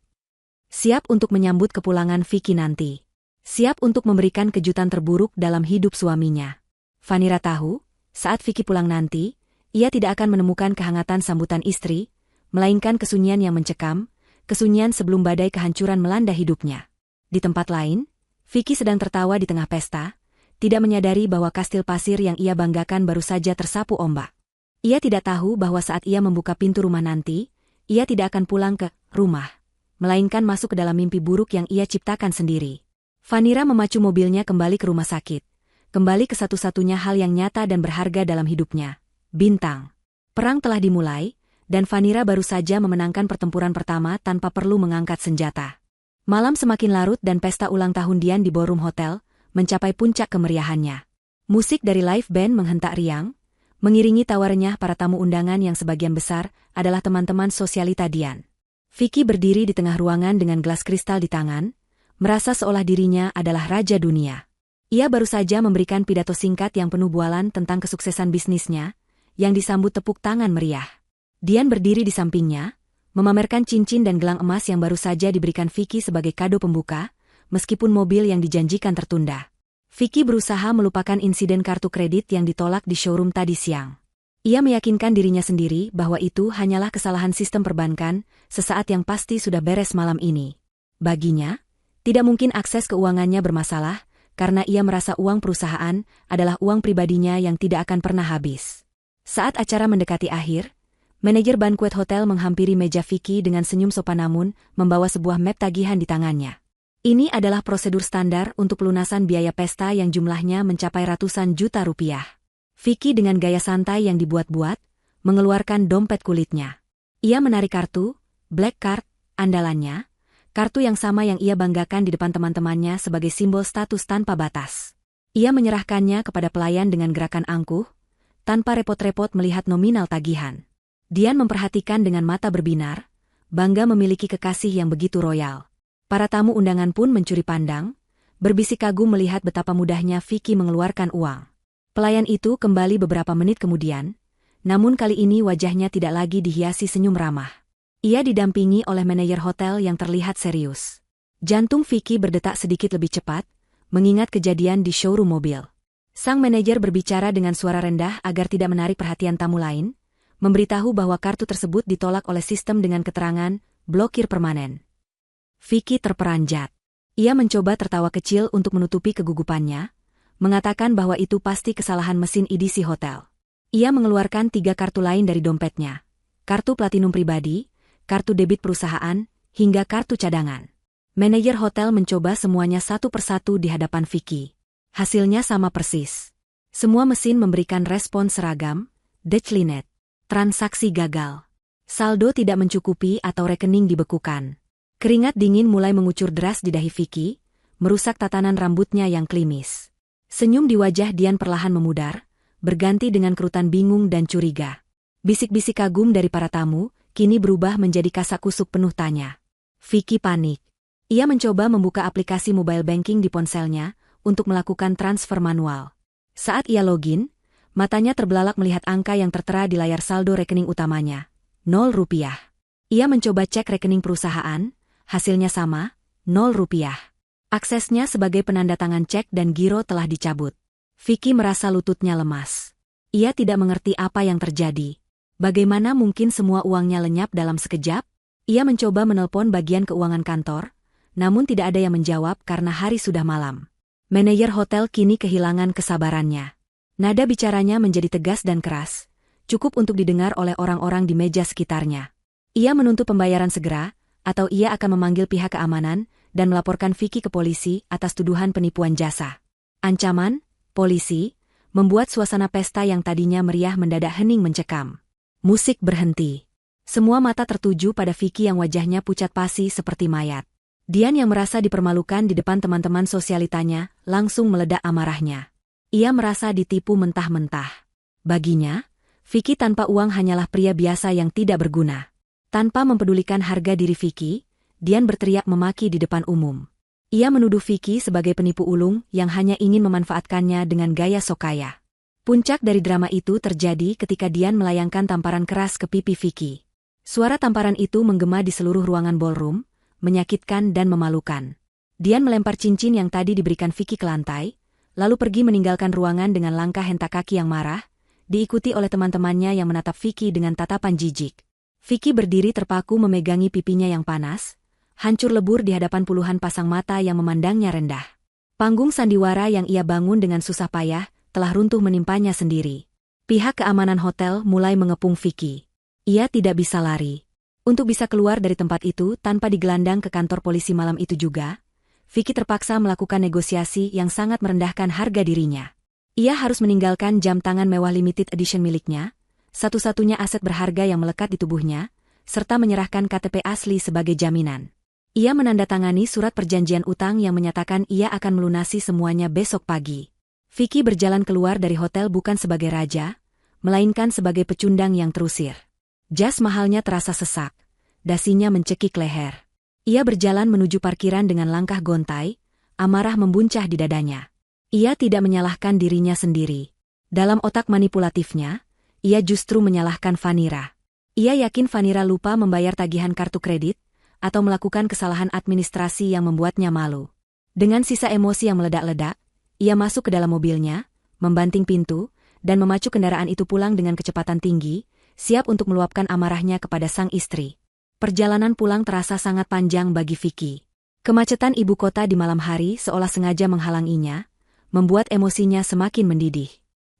Siap untuk menyambut kepulangan Vicky nanti. Siap untuk memberikan kejutan terburuk dalam hidup suaminya. Vanira tahu, saat Vicky pulang nanti, ia tidak akan menemukan kehangatan sambutan istri, melainkan kesunyian yang mencekam, kesunyian sebelum badai kehancuran melanda hidupnya. Di tempat lain, Vicky sedang tertawa di tengah pesta, tidak menyadari bahwa kastil pasir yang ia banggakan baru saja tersapu ombak. Ia tidak tahu bahwa saat ia membuka pintu rumah nanti, ia tidak akan pulang ke rumah, melainkan masuk ke dalam mimpi buruk yang ia ciptakan sendiri. Vanira memacu mobilnya kembali ke rumah sakit, kembali ke satu-satunya hal yang nyata dan berharga dalam hidupnya, bintang. Perang telah dimulai, dan Vanira baru saja memenangkan pertempuran pertama tanpa perlu mengangkat senjata. Malam semakin larut dan pesta ulang tahun Dian di ballroom hotel mencapai puncak kemeriahannya. Musik dari live band menghentak riang, mengiringi tawa renyah para tamu undangan yang sebagian besar adalah teman-teman sosialita Dian. Vicky berdiri di tengah ruangan dengan gelas kristal di tangan, merasa seolah dirinya adalah raja dunia. Ia baru saja memberikan pidato singkat yang penuh bualan tentang kesuksesan bisnisnya, yang disambut tepuk tangan meriah. Dian berdiri di sampingnya, memamerkan cincin dan gelang emas yang baru saja diberikan Vicky sebagai kado pembuka, meskipun mobil yang dijanjikan tertunda. Vicky berusaha melupakan insiden kartu kredit yang ditolak di showroom tadi siang. Ia meyakinkan dirinya sendiri bahwa itu hanyalah kesalahan sistem perbankan, sesaat yang pasti sudah beres malam ini. Baginya, tidak mungkin akses keuangannya bermasalah, karena ia merasa uang perusahaan adalah uang pribadinya yang tidak akan pernah habis. Saat acara mendekati akhir, manajer banquet hotel menghampiri meja Vicky dengan senyum sopan namun membawa sebuah map tagihan di tangannya. Ini adalah prosedur standar untuk pelunasan biaya pesta yang jumlahnya mencapai ratusan juta rupiah. Vicky dengan gaya santai yang dibuat-buat, mengeluarkan dompet kulitnya. Ia menarik kartu, Black Card, andalannya, kartu yang sama yang ia banggakan di depan teman-temannya sebagai simbol status tanpa batas. Ia menyerahkannya kepada pelayan dengan gerakan angkuh, tanpa repot-repot melihat nominal tagihan. Dian memperhatikan dengan mata berbinar, bangga memiliki kekasih yang begitu royal. Para tamu undangan pun mencuri pandang, berbisik kagum melihat betapa mudahnya Vicky mengeluarkan uang. Pelayan itu kembali beberapa menit kemudian, namun kali ini wajahnya tidak lagi dihiasi senyum ramah. Ia didampingi oleh manajer hotel yang terlihat serius. Jantung Vicky berdetak sedikit lebih cepat, mengingat kejadian di showroom mobil. Sang manajer berbicara dengan suara rendah agar tidak menarik perhatian tamu lain, memberitahu bahwa kartu tersebut ditolak oleh sistem dengan keterangan, blokir permanen. Vicky terperanjat. Ia mencoba tertawa kecil untuk menutupi kegugupannya, mengatakan bahwa itu pasti kesalahan mesin edisi hotel. Ia mengeluarkan 3 kartu lain dari dompetnya. Kartu platinum pribadi, kartu debit perusahaan, hingga kartu cadangan. Manajer hotel mencoba semuanya satu persatu di hadapan Vicky. Hasilnya sama persis. Semua mesin memberikan respon seragam, declinet. Transaksi gagal. Saldo tidak mencukupi atau rekening dibekukan. Keringat dingin mulai mengucur deras di dahi Vicky, merusak tatanan rambutnya yang klimis. Senyum di wajah Dian perlahan memudar, berganti dengan kerutan bingung dan curiga. Bisik-bisik kagum dari para tamu, kini berubah menjadi kasak-kusuk penuh tanya. Vicky panik. Ia mencoba membuka aplikasi mobile banking di ponselnya untuk melakukan transfer manual. Saat ia login, matanya terbelalak melihat angka yang tertera di layar saldo rekening utamanya. 0 rupiah. Ia mencoba cek rekening perusahaan, hasilnya sama, 0 rupiah. Aksesnya sebagai penandatangan cek dan giro telah dicabut. Vicky merasa lututnya lemas. Ia tidak mengerti apa yang terjadi. Bagaimana mungkin semua uangnya lenyap dalam sekejap? Ia mencoba menelpon bagian keuangan kantor, namun tidak ada yang menjawab karena hari sudah malam. Manajer hotel kini kehilangan kesabarannya. Nada bicaranya menjadi tegas dan keras, cukup untuk didengar oleh orang-orang di meja sekitarnya. Ia menuntut pembayaran segera, atau ia akan memanggil pihak keamanan dan melaporkan Vicky ke polisi atas tuduhan penipuan jasa. Ancaman, polisi, membuat suasana pesta yang tadinya meriah mendadak hening mencekam. Musik berhenti. Semua mata tertuju pada Vicky yang wajahnya pucat pasi seperti mayat. Dian yang merasa dipermalukan di depan teman-teman sosialitanya, langsung meledak amarahnya. Ia merasa ditipu mentah-mentah. Baginya, Vicky tanpa uang hanyalah pria biasa yang tidak berguna. Tanpa mempedulikan harga diri Vicky, Dian berteriak memaki di depan umum. Ia menuduh Vicky sebagai penipu ulung yang hanya ingin memanfaatkannya dengan gaya sok kaya. Puncak dari drama itu terjadi ketika Dian melayangkan tamparan keras ke pipi Vicky. Suara tamparan itu menggema di seluruh ruangan ballroom, menyakitkan dan memalukan. Dian melempar cincin yang tadi diberikan Vicky ke lantai, lalu pergi meninggalkan ruangan dengan langkah hentak kaki yang marah, diikuti oleh teman-temannya yang menatap Vicky dengan tatapan jijik. Vicky berdiri terpaku memegangi pipinya yang panas, hancur lebur di hadapan puluhan pasang mata yang memandangnya rendah. Panggung sandiwara yang ia bangun dengan susah payah, telah runtuh menimpanya sendiri. Pihak keamanan hotel mulai mengepung Vicky. Ia tidak bisa lari. Untuk bisa keluar dari tempat itu tanpa digelandang ke kantor polisi malam itu juga, Vicky terpaksa melakukan negosiasi yang sangat merendahkan harga dirinya. Ia harus meninggalkan jam tangan mewah limited edition miliknya, satu-satunya aset berharga yang melekat di tubuhnya, serta menyerahkan KTP asli sebagai jaminan. Ia menandatangani surat perjanjian utang yang menyatakan ia akan melunasi semuanya besok pagi. Vicky berjalan keluar dari hotel bukan sebagai raja, melainkan sebagai pecundang yang terusir. Jas mahalnya terasa sesak, dasinya mencekik leher. Ia berjalan menuju parkiran dengan langkah gontai, amarah membuncah di dadanya. Ia tidak menyalahkan dirinya sendiri. Dalam otak manipulatifnya, ia justru menyalahkan Vanira. Ia yakin Vanira lupa membayar tagihan kartu kredit, atau melakukan kesalahan administrasi yang membuatnya malu. Dengan sisa emosi yang meledak-ledak, ia masuk ke dalam mobilnya, membanting pintu, dan memacu kendaraan itu pulang dengan kecepatan tinggi, siap untuk meluapkan amarahnya kepada sang istri. Perjalanan pulang terasa sangat panjang bagi Vicky. Kemacetan ibu kota di malam hari seolah sengaja menghalanginya, membuat emosinya semakin mendidih.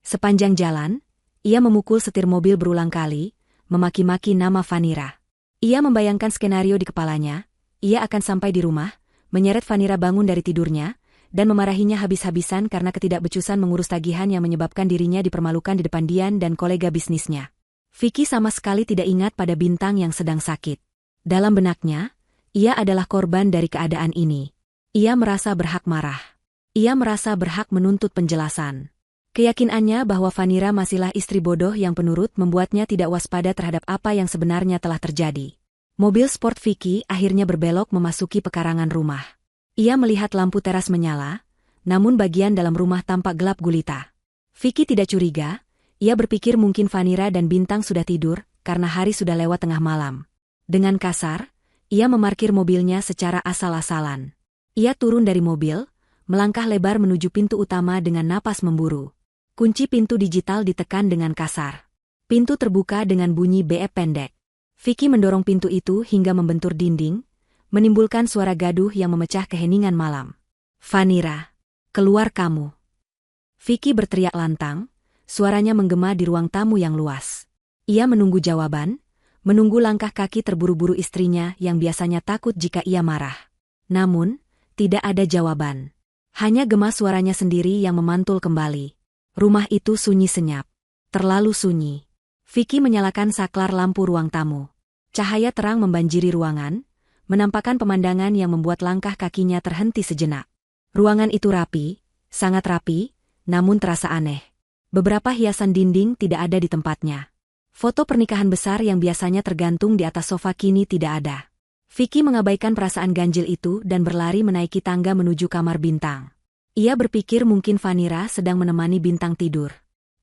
Sepanjang jalan, ia memukul setir mobil berulang kali, memaki-maki nama Vanira. Ia membayangkan skenario di kepalanya, ia akan sampai di rumah, menyeret Vanira bangun dari tidurnya, dan memarahinya habis-habisan karena ketidakbecusan mengurus tagihan yang menyebabkan dirinya dipermalukan di depan Dian dan kolega bisnisnya. Vicky sama sekali tidak ingat pada Bintang yang sedang sakit. Dalam benaknya, ia adalah korban dari keadaan ini. Ia merasa berhak marah. Ia merasa berhak menuntut penjelasan. Keyakinannya bahwa Vanira masihlah istri bodoh yang penurut membuatnya tidak waspada terhadap apa yang sebenarnya telah terjadi. Mobil sport Vicky akhirnya berbelok memasuki pekarangan rumah. Ia melihat lampu teras menyala, namun bagian dalam rumah tampak gelap gulita. Vicky tidak curiga. Ia berpikir mungkin Vanira dan Bintang sudah tidur, karena hari sudah lewat tengah malam. Dengan kasar, ia memarkir mobilnya secara asal-asalan. Ia turun dari mobil, melangkah lebar menuju pintu utama dengan napas memburu. Kunci pintu digital ditekan dengan kasar. Pintu terbuka dengan bunyi beep pendek. Vicky mendorong pintu itu hingga membentur dinding, menimbulkan suara gaduh yang memecah keheningan malam. "Vanira, keluar kamu!" Vicky berteriak lantang, suaranya menggema di ruang tamu yang luas. Ia menunggu jawaban, menunggu langkah kaki terburu-buru istrinya yang biasanya takut jika ia marah. Namun, tidak ada jawaban. Hanya gema suaranya sendiri yang memantul kembali. Rumah itu sunyi senyap. Terlalu sunyi. Vicky menyalakan saklar lampu ruang tamu. Cahaya terang membanjiri ruangan, menampakkan pemandangan yang membuat langkah kakinya terhenti sejenak. Ruangan itu rapi, sangat rapi, namun terasa aneh. Beberapa hiasan dinding tidak ada di tempatnya. Foto pernikahan besar yang biasanya tergantung di atas sofa kini tidak ada. Vicky mengabaikan perasaan ganjil itu dan berlari menaiki tangga menuju kamar bintang. Ia berpikir mungkin Vanira sedang menemani bintang tidur.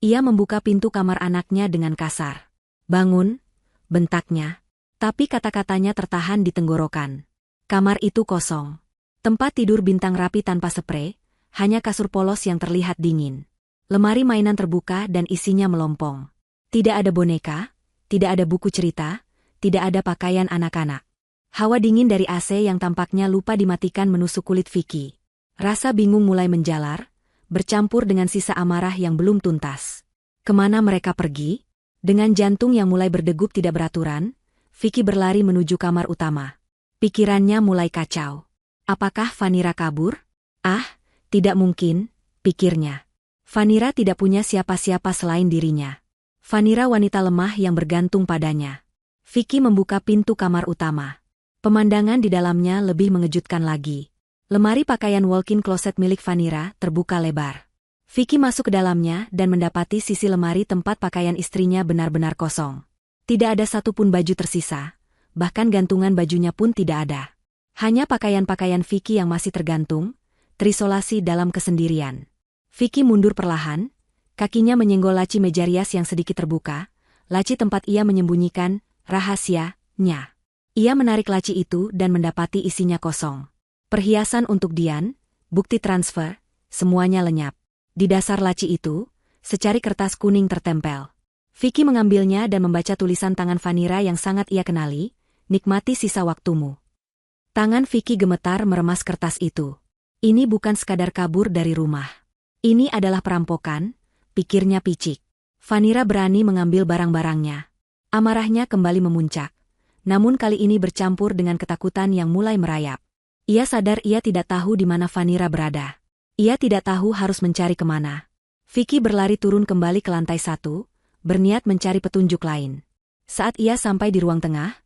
Ia membuka pintu kamar anaknya dengan kasar. "Bangun," bentaknya. Tapi kata-katanya tertahan di tenggorokan. Kamar itu kosong. Tempat tidur bintang rapi tanpa sprei, hanya kasur polos yang terlihat dingin. Lemari mainan terbuka dan isinya melompong. Tidak ada boneka, tidak ada buku cerita, tidak ada pakaian anak-anak. Hawa dingin dari AC yang tampaknya lupa dimatikan menusuk kulit Vicky. Rasa bingung mulai menjalar, bercampur dengan sisa amarah yang belum tuntas. Kemana mereka pergi? Dengan jantung yang mulai berdegup tidak beraturan, Vicky berlari menuju kamar utama. Pikirannya mulai kacau. Apakah Vanira kabur? Tidak mungkin, pikirnya. Vanira tidak punya siapa-siapa selain dirinya. Vanira wanita lemah yang bergantung padanya. Vicky membuka pintu kamar utama. Pemandangan di dalamnya lebih mengejutkan lagi. Lemari pakaian walk-in closet milik Vanira terbuka lebar. Vicky masuk ke dalamnya dan mendapati sisi lemari tempat pakaian istrinya benar-benar kosong. Tidak ada satupun baju tersisa, bahkan gantungan bajunya pun tidak ada. Hanya pakaian-pakaian Vicky yang masih tergantung, terisolasi dalam kesendirian. Vicky mundur perlahan, kakinya menyenggol laci meja rias yang sedikit terbuka, laci tempat ia menyembunyikan rahasianya. Ia menarik laci itu dan mendapati isinya kosong. Perhiasan untuk Dian, bukti transfer, semuanya lenyap. Di dasar laci itu, secari kertas kuning tertempel. Vicky mengambilnya dan membaca tulisan tangan Vanira yang sangat ia kenali, "Nikmati sisa waktumu." Tangan Vicky gemetar meremas kertas itu. Ini bukan sekadar kabur dari rumah. Ini adalah perampokan, pikirnya picik. Vanira berani mengambil barang-barangnya. Amarahnya kembali memuncak. Namun kali ini bercampur dengan ketakutan yang mulai merayap. Ia sadar ia tidak tahu di mana Vanira berada. Ia tidak tahu harus mencari kemana. Vicky berlari turun kembali ke lantai 1, berniat mencari petunjuk lain. Saat ia sampai di ruang tengah,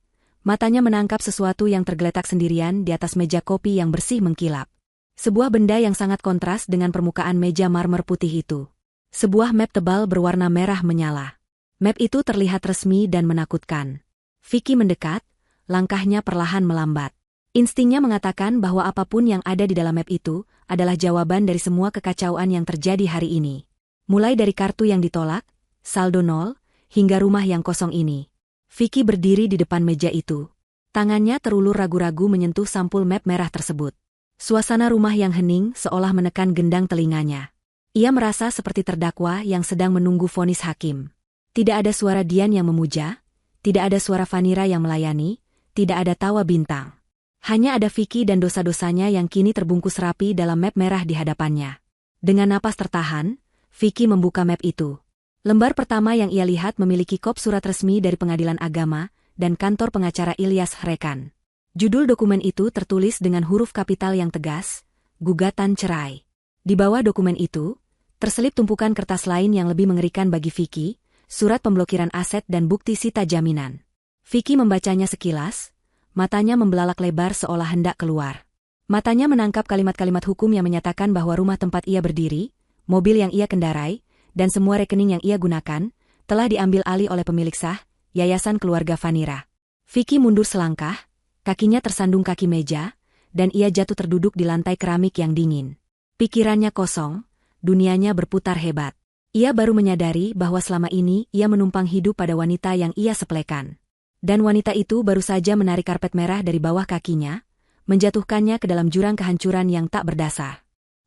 matanya menangkap sesuatu yang tergeletak sendirian di atas meja kopi yang bersih mengkilap. Sebuah benda yang sangat kontras dengan permukaan meja marmer putih itu. Sebuah map tebal berwarna merah menyala. Map itu terlihat resmi dan menakutkan. Vicky mendekat, langkahnya perlahan melambat. Instingnya mengatakan bahwa apapun yang ada di dalam map itu adalah jawaban dari semua kekacauan yang terjadi hari ini. Mulai dari kartu yang ditolak, saldo nol, hingga rumah yang kosong ini. Vicky berdiri di depan meja itu. Tangannya terulur ragu-ragu menyentuh sampul map merah tersebut. Suasana rumah yang hening seolah menekan gendang telinganya. Ia merasa seperti terdakwa yang sedang menunggu vonis hakim. Tidak ada suara Dian yang memuja, tidak ada suara Vanira yang melayani, tidak ada tawa bintang. Hanya ada Vicky dan dosa-dosanya yang kini terbungkus rapi dalam map merah di hadapannya. Dengan napas tertahan, Vicky membuka map itu. Lembar pertama yang ia lihat memiliki kop surat resmi dari Pengadilan Agama dan kantor pengacara Ilyas Hrekan. Judul dokumen itu tertulis dengan huruf kapital yang tegas, "Gugatan Cerai". Di bawah dokumen itu, terselip tumpukan kertas lain yang lebih mengerikan bagi Vicky, surat pemblokiran aset dan bukti sita jaminan. Vicky membacanya sekilas, matanya membelalak lebar seolah hendak keluar. Matanya menangkap kalimat-kalimat hukum yang menyatakan bahwa rumah tempat ia berdiri, mobil yang ia kendarai, dan semua rekening yang ia gunakan, telah diambil alih oleh pemilik sah, Yayasan Keluarga Vanira. Vicky mundur selangkah, kakinya tersandung kaki meja, dan ia jatuh terduduk di lantai keramik yang dingin. Pikirannya kosong, dunianya berputar hebat. Ia baru menyadari bahwa selama ini ia menumpang hidup pada wanita yang ia sepelekan. Dan wanita itu baru saja menarik karpet merah dari bawah kakinya, menjatuhkannya ke dalam jurang kehancuran yang tak berdasar.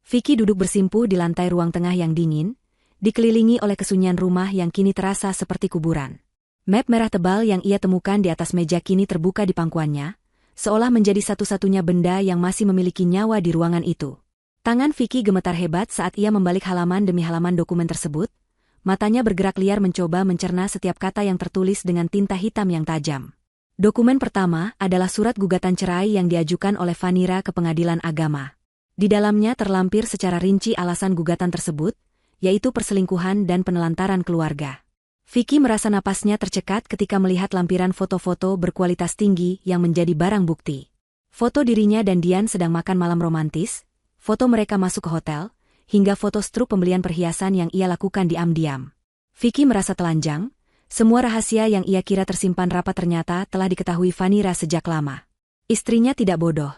Vicky duduk bersimpuh di lantai ruang tengah yang dingin, dikelilingi oleh kesunyian rumah yang kini terasa seperti kuburan. Map merah tebal yang ia temukan di atas meja kini terbuka di pangkuannya, seolah menjadi satu-satunya benda yang masih memiliki nyawa di ruangan itu. Tangan Vicky gemetar hebat saat ia membalik halaman demi halaman dokumen tersebut, matanya bergerak liar mencoba mencerna setiap kata yang tertulis dengan tinta hitam yang tajam. Dokumen pertama adalah surat gugatan cerai yang diajukan oleh Vanira ke Pengadilan Agama. Di dalamnya terlampir secara rinci alasan gugatan tersebut, yaitu perselingkuhan dan penelantaran keluarga. Vicky merasa napasnya tercekat ketika melihat lampiran foto-foto berkualitas tinggi yang menjadi barang bukti. Foto dirinya dan Dian sedang makan malam romantis, foto mereka masuk ke hotel, hingga foto struk pembelian perhiasan yang ia lakukan diam-diam. Vicky merasa telanjang, semua rahasia yang ia kira tersimpan rapat ternyata telah diketahui Vanira sejak lama. Istrinya tidak bodoh.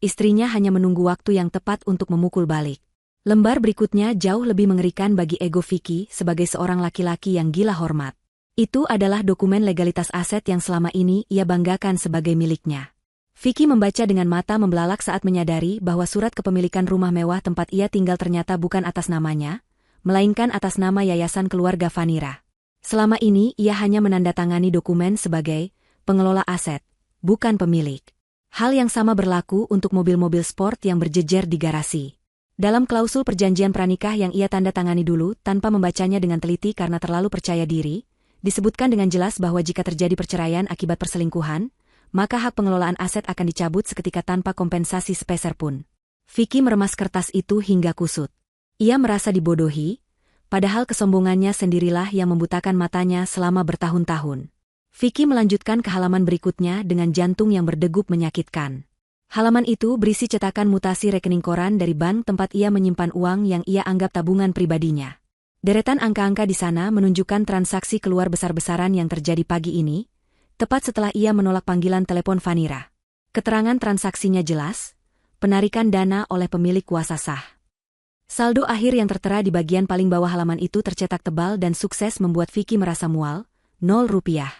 Istrinya hanya menunggu waktu yang tepat untuk memukul balik. Lembar berikutnya jauh lebih mengerikan bagi ego Vicky sebagai seorang laki-laki yang gila hormat. Itu adalah dokumen legalitas aset yang selama ini ia banggakan sebagai miliknya. Vicky membaca dengan mata membelalak saat menyadari bahwa surat kepemilikan rumah mewah tempat ia tinggal ternyata bukan atas namanya, melainkan atas nama Yayasan Keluarga Vanira. Selama ini ia hanya menandatangani dokumen sebagai pengelola aset, bukan pemilik. Hal yang sama berlaku untuk mobil-mobil sport yang berjejer di garasi. Dalam klausul perjanjian pranikah yang ia tanda tangani dulu tanpa membacanya dengan teliti karena terlalu percaya diri, disebutkan dengan jelas bahwa jika terjadi perceraian akibat perselingkuhan, maka hak pengelolaan aset akan dicabut seketika tanpa kompensasi sepeser pun. Vicky meremas kertas itu hingga kusut. Ia merasa dibodohi, padahal kesombongannya sendirilah yang membutakan matanya selama bertahun-tahun. Vicky melanjutkan ke halaman berikutnya dengan jantung yang berdegup menyakitkan. Halaman itu berisi cetakan mutasi rekening koran dari bank tempat ia menyimpan uang yang ia anggap tabungan pribadinya. Deretan angka-angka di sana menunjukkan transaksi keluar besar-besaran yang terjadi pagi ini, tepat setelah ia menolak panggilan telepon Vanira. Keterangan transaksinya jelas, penarikan dana oleh pemilik kuasa sah. Saldo akhir yang tertera di bagian paling bawah halaman itu tercetak tebal dan sukses membuat Vicky merasa mual, 0 rupiah.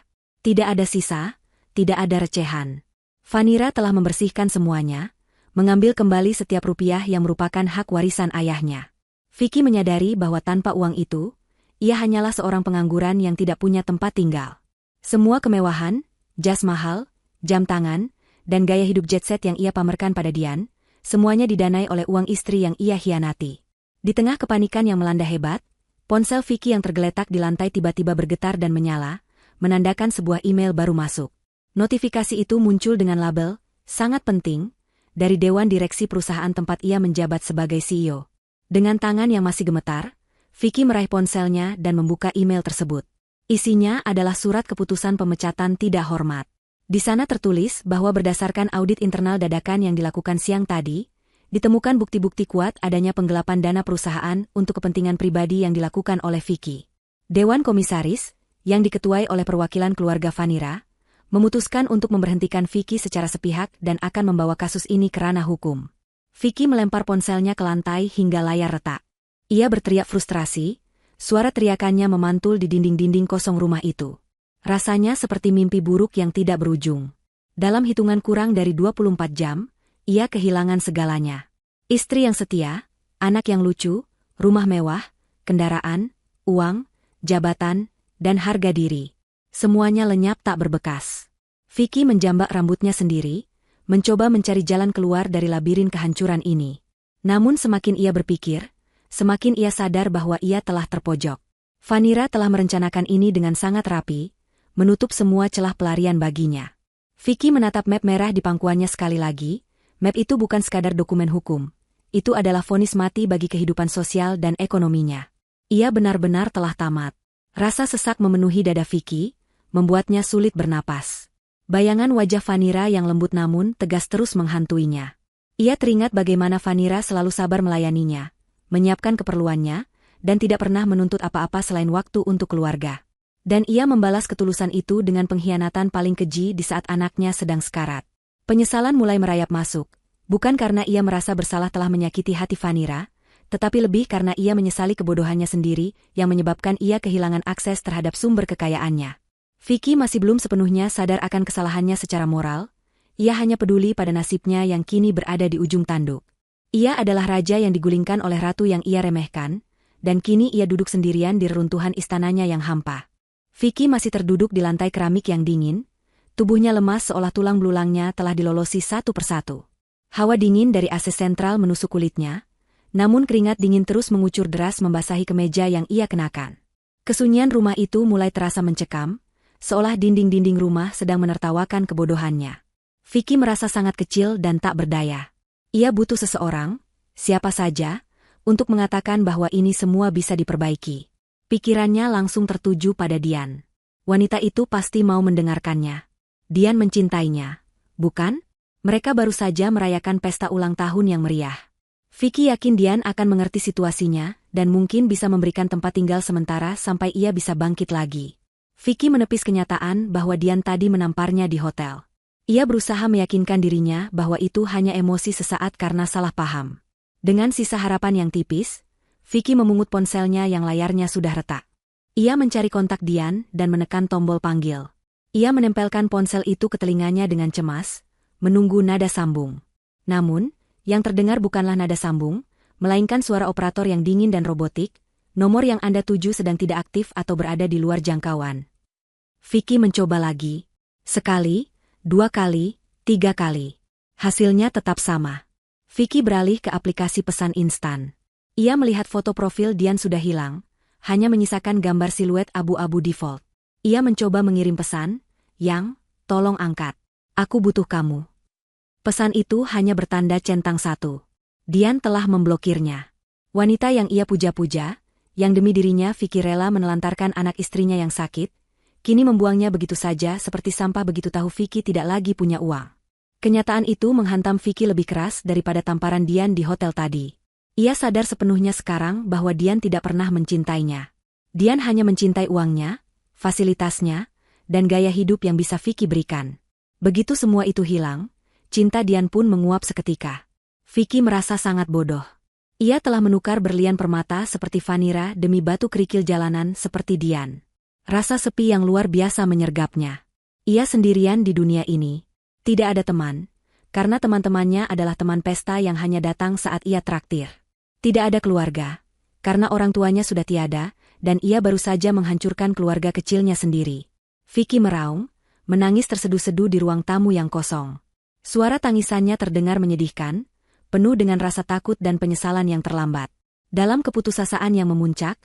Tidak ada sisa, tidak ada recehan. Vanira telah membersihkan semuanya, mengambil kembali setiap rupiah yang merupakan hak warisan ayahnya. Vicky menyadari bahwa tanpa uang itu, ia hanyalah seorang pengangguran yang tidak punya tempat tinggal. Semua kemewahan, jas mahal, jam tangan, dan gaya hidup jet set yang ia pamerkan pada Dian, semuanya didanai oleh uang istri yang ia hianati. Di tengah kepanikan yang melanda hebat, ponsel Vicky yang tergeletak di lantai tiba-tiba bergetar dan menyala, menandakan sebuah email baru masuk. Notifikasi itu muncul dengan label, sangat penting, dari Dewan Direksi perusahaan tempat ia menjabat sebagai CEO. Dengan tangan yang masih gemetar, Vicky meraih ponselnya dan membuka email tersebut. Isinya adalah surat keputusan pemecatan tidak hormat. Di sana tertulis bahwa berdasarkan audit internal dadakan yang dilakukan siang tadi, ditemukan bukti-bukti kuat adanya penggelapan dana perusahaan untuk kepentingan pribadi yang dilakukan oleh Vicky. Dewan Komisaris, yang diketuai oleh perwakilan keluarga Vanira, memutuskan untuk memberhentikan Vicky secara sepihak dan akan membawa kasus ini ke ranah hukum. Vicky melempar ponselnya ke lantai hingga layar retak. Ia berteriak frustrasi, suara teriakannya memantul di dinding-dinding kosong rumah itu. Rasanya seperti mimpi buruk yang tidak berujung. Dalam hitungan kurang dari 24 jam, ia kehilangan segalanya. Istri yang setia, anak yang lucu, rumah mewah, kendaraan, uang, jabatan, dan harga diri. Semuanya lenyap tak berbekas. Vicky menjambak rambutnya sendiri, mencoba mencari jalan keluar dari labirin kehancuran ini. Namun semakin ia berpikir, semakin ia sadar bahwa ia telah terpojok. Vanira telah merencanakan ini dengan sangat rapi, menutup semua celah pelarian baginya. Vicky menatap map merah di pangkuannya sekali lagi. Map itu bukan sekadar dokumen hukum. Itu adalah vonis mati bagi kehidupan sosial dan ekonominya. Ia benar-benar telah tamat. Rasa sesak memenuhi dada Vicky, membuatnya sulit bernapas. Bayangan wajah Vanira yang lembut namun tegas terus menghantuinya. Ia teringat bagaimana Vanira selalu sabar melayaninya, menyiapkan keperluannya, dan tidak pernah menuntut apa-apa selain waktu untuk keluarga. Dan ia membalas ketulusan itu dengan pengkhianatan paling keji di saat anaknya sedang sekarat. Penyesalan mulai merayap masuk, bukan karena ia merasa bersalah telah menyakiti hati Vanira, tetapi lebih karena ia menyesali kebodohannya sendiri yang menyebabkan ia kehilangan akses terhadap sumber kekayaannya. Vicky masih belum sepenuhnya sadar akan kesalahannya secara moral, ia hanya peduli pada nasibnya yang kini berada di ujung tanduk. Ia adalah raja yang digulingkan oleh ratu yang ia remehkan, dan kini ia duduk sendirian di reruntuhan istananya yang hampa. Vicky masih terduduk di lantai keramik yang dingin, tubuhnya lemas seolah tulang belulangnya telah dilolosi satu persatu. Hawa dingin dari AC sentral menusuk kulitnya, namun keringat dingin terus mengucur deras membasahi kemeja yang ia kenakan. Kesunyian rumah itu mulai terasa mencekam, seolah dinding-dinding rumah sedang menertawakan kebodohannya. Vicky merasa sangat kecil dan tak berdaya. Ia butuh seseorang, siapa saja, untuk mengatakan bahwa ini semua bisa diperbaiki. Pikirannya langsung tertuju pada Dian. Wanita itu pasti mau mendengarkannya. Dian mencintainya, bukan? Mereka baru saja merayakan pesta ulang tahun yang meriah. Vicky yakin Dian akan mengerti situasinya dan mungkin bisa memberikan tempat tinggal sementara sampai ia bisa bangkit lagi. Vicky menepis kenyataan bahwa Dian tadi menamparnya di hotel. Ia berusaha meyakinkan dirinya bahwa itu hanya emosi sesaat karena salah paham. Dengan sisa harapan yang tipis, Vicky memungut ponselnya yang layarnya sudah retak. Ia mencari kontak Dian dan menekan tombol panggil. Ia menempelkan ponsel itu ke telinganya dengan cemas, menunggu nada sambung. Namun, yang terdengar bukanlah nada sambung, melainkan suara operator yang dingin dan robotik. Nomor yang Anda tuju sedang tidak aktif atau berada di luar jangkauan. Vicky mencoba lagi. Sekali, 2 kali, 3 kali. Hasilnya tetap sama. Vicky beralih ke aplikasi pesan instan. Ia melihat foto profil Dian sudah hilang, hanya menyisakan gambar siluet abu-abu default. Ia mencoba mengirim pesan, "Yang, tolong angkat. Aku butuh kamu." Pesan itu hanya bertanda centang 1. Dian telah memblokirnya. Wanita yang ia puja-puja, yang demi dirinya Vicky rela menelantarkan anak istrinya yang sakit, kini membuangnya begitu saja seperti sampah begitu tahu Vicky tidak lagi punya uang. Kenyataan itu menghantam Vicky lebih keras daripada tamparan Dian di hotel tadi. Ia sadar sepenuhnya sekarang bahwa Dian tidak pernah mencintainya. Dian hanya mencintai uangnya, fasilitasnya, dan gaya hidup yang bisa Vicky berikan. Begitu semua itu hilang, cinta Dian pun menguap seketika. Vicky merasa sangat bodoh. Ia telah menukar berlian permata seperti Vanira demi batu kerikil jalanan seperti Dian. Rasa sepi yang luar biasa menyergapnya. Ia sendirian di dunia ini. Tidak ada teman, karena teman-temannya adalah teman pesta yang hanya datang saat ia traktir. Tidak ada keluarga, karena orang tuanya sudah tiada, dan ia baru saja menghancurkan keluarga kecilnya sendiri. Vicky meraung, menangis terseduh-seduh di ruang tamu yang kosong. Suara tangisannya terdengar menyedihkan, penuh dengan rasa takut dan penyesalan yang terlambat. Dalam keputusasaan yang memuncak,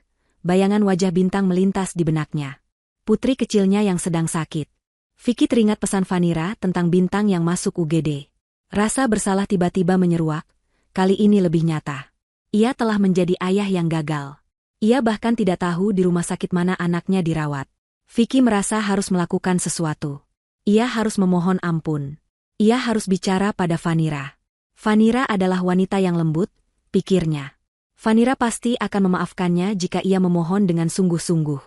bayangan wajah Bintang melintas di benaknya. Putri kecilnya yang sedang sakit. Vicky teringat pesan Vanira tentang Bintang yang masuk UGD. Rasa bersalah tiba-tiba menyeruak, kali ini lebih nyata. Ia telah menjadi ayah yang gagal. Ia bahkan tidak tahu di rumah sakit mana anaknya dirawat. Vicky merasa harus melakukan sesuatu. Ia harus memohon ampun. Ia harus bicara pada Vanira. Vanira adalah wanita yang lembut, pikirnya. Vanira pasti akan memaafkannya jika ia memohon dengan sungguh-sungguh.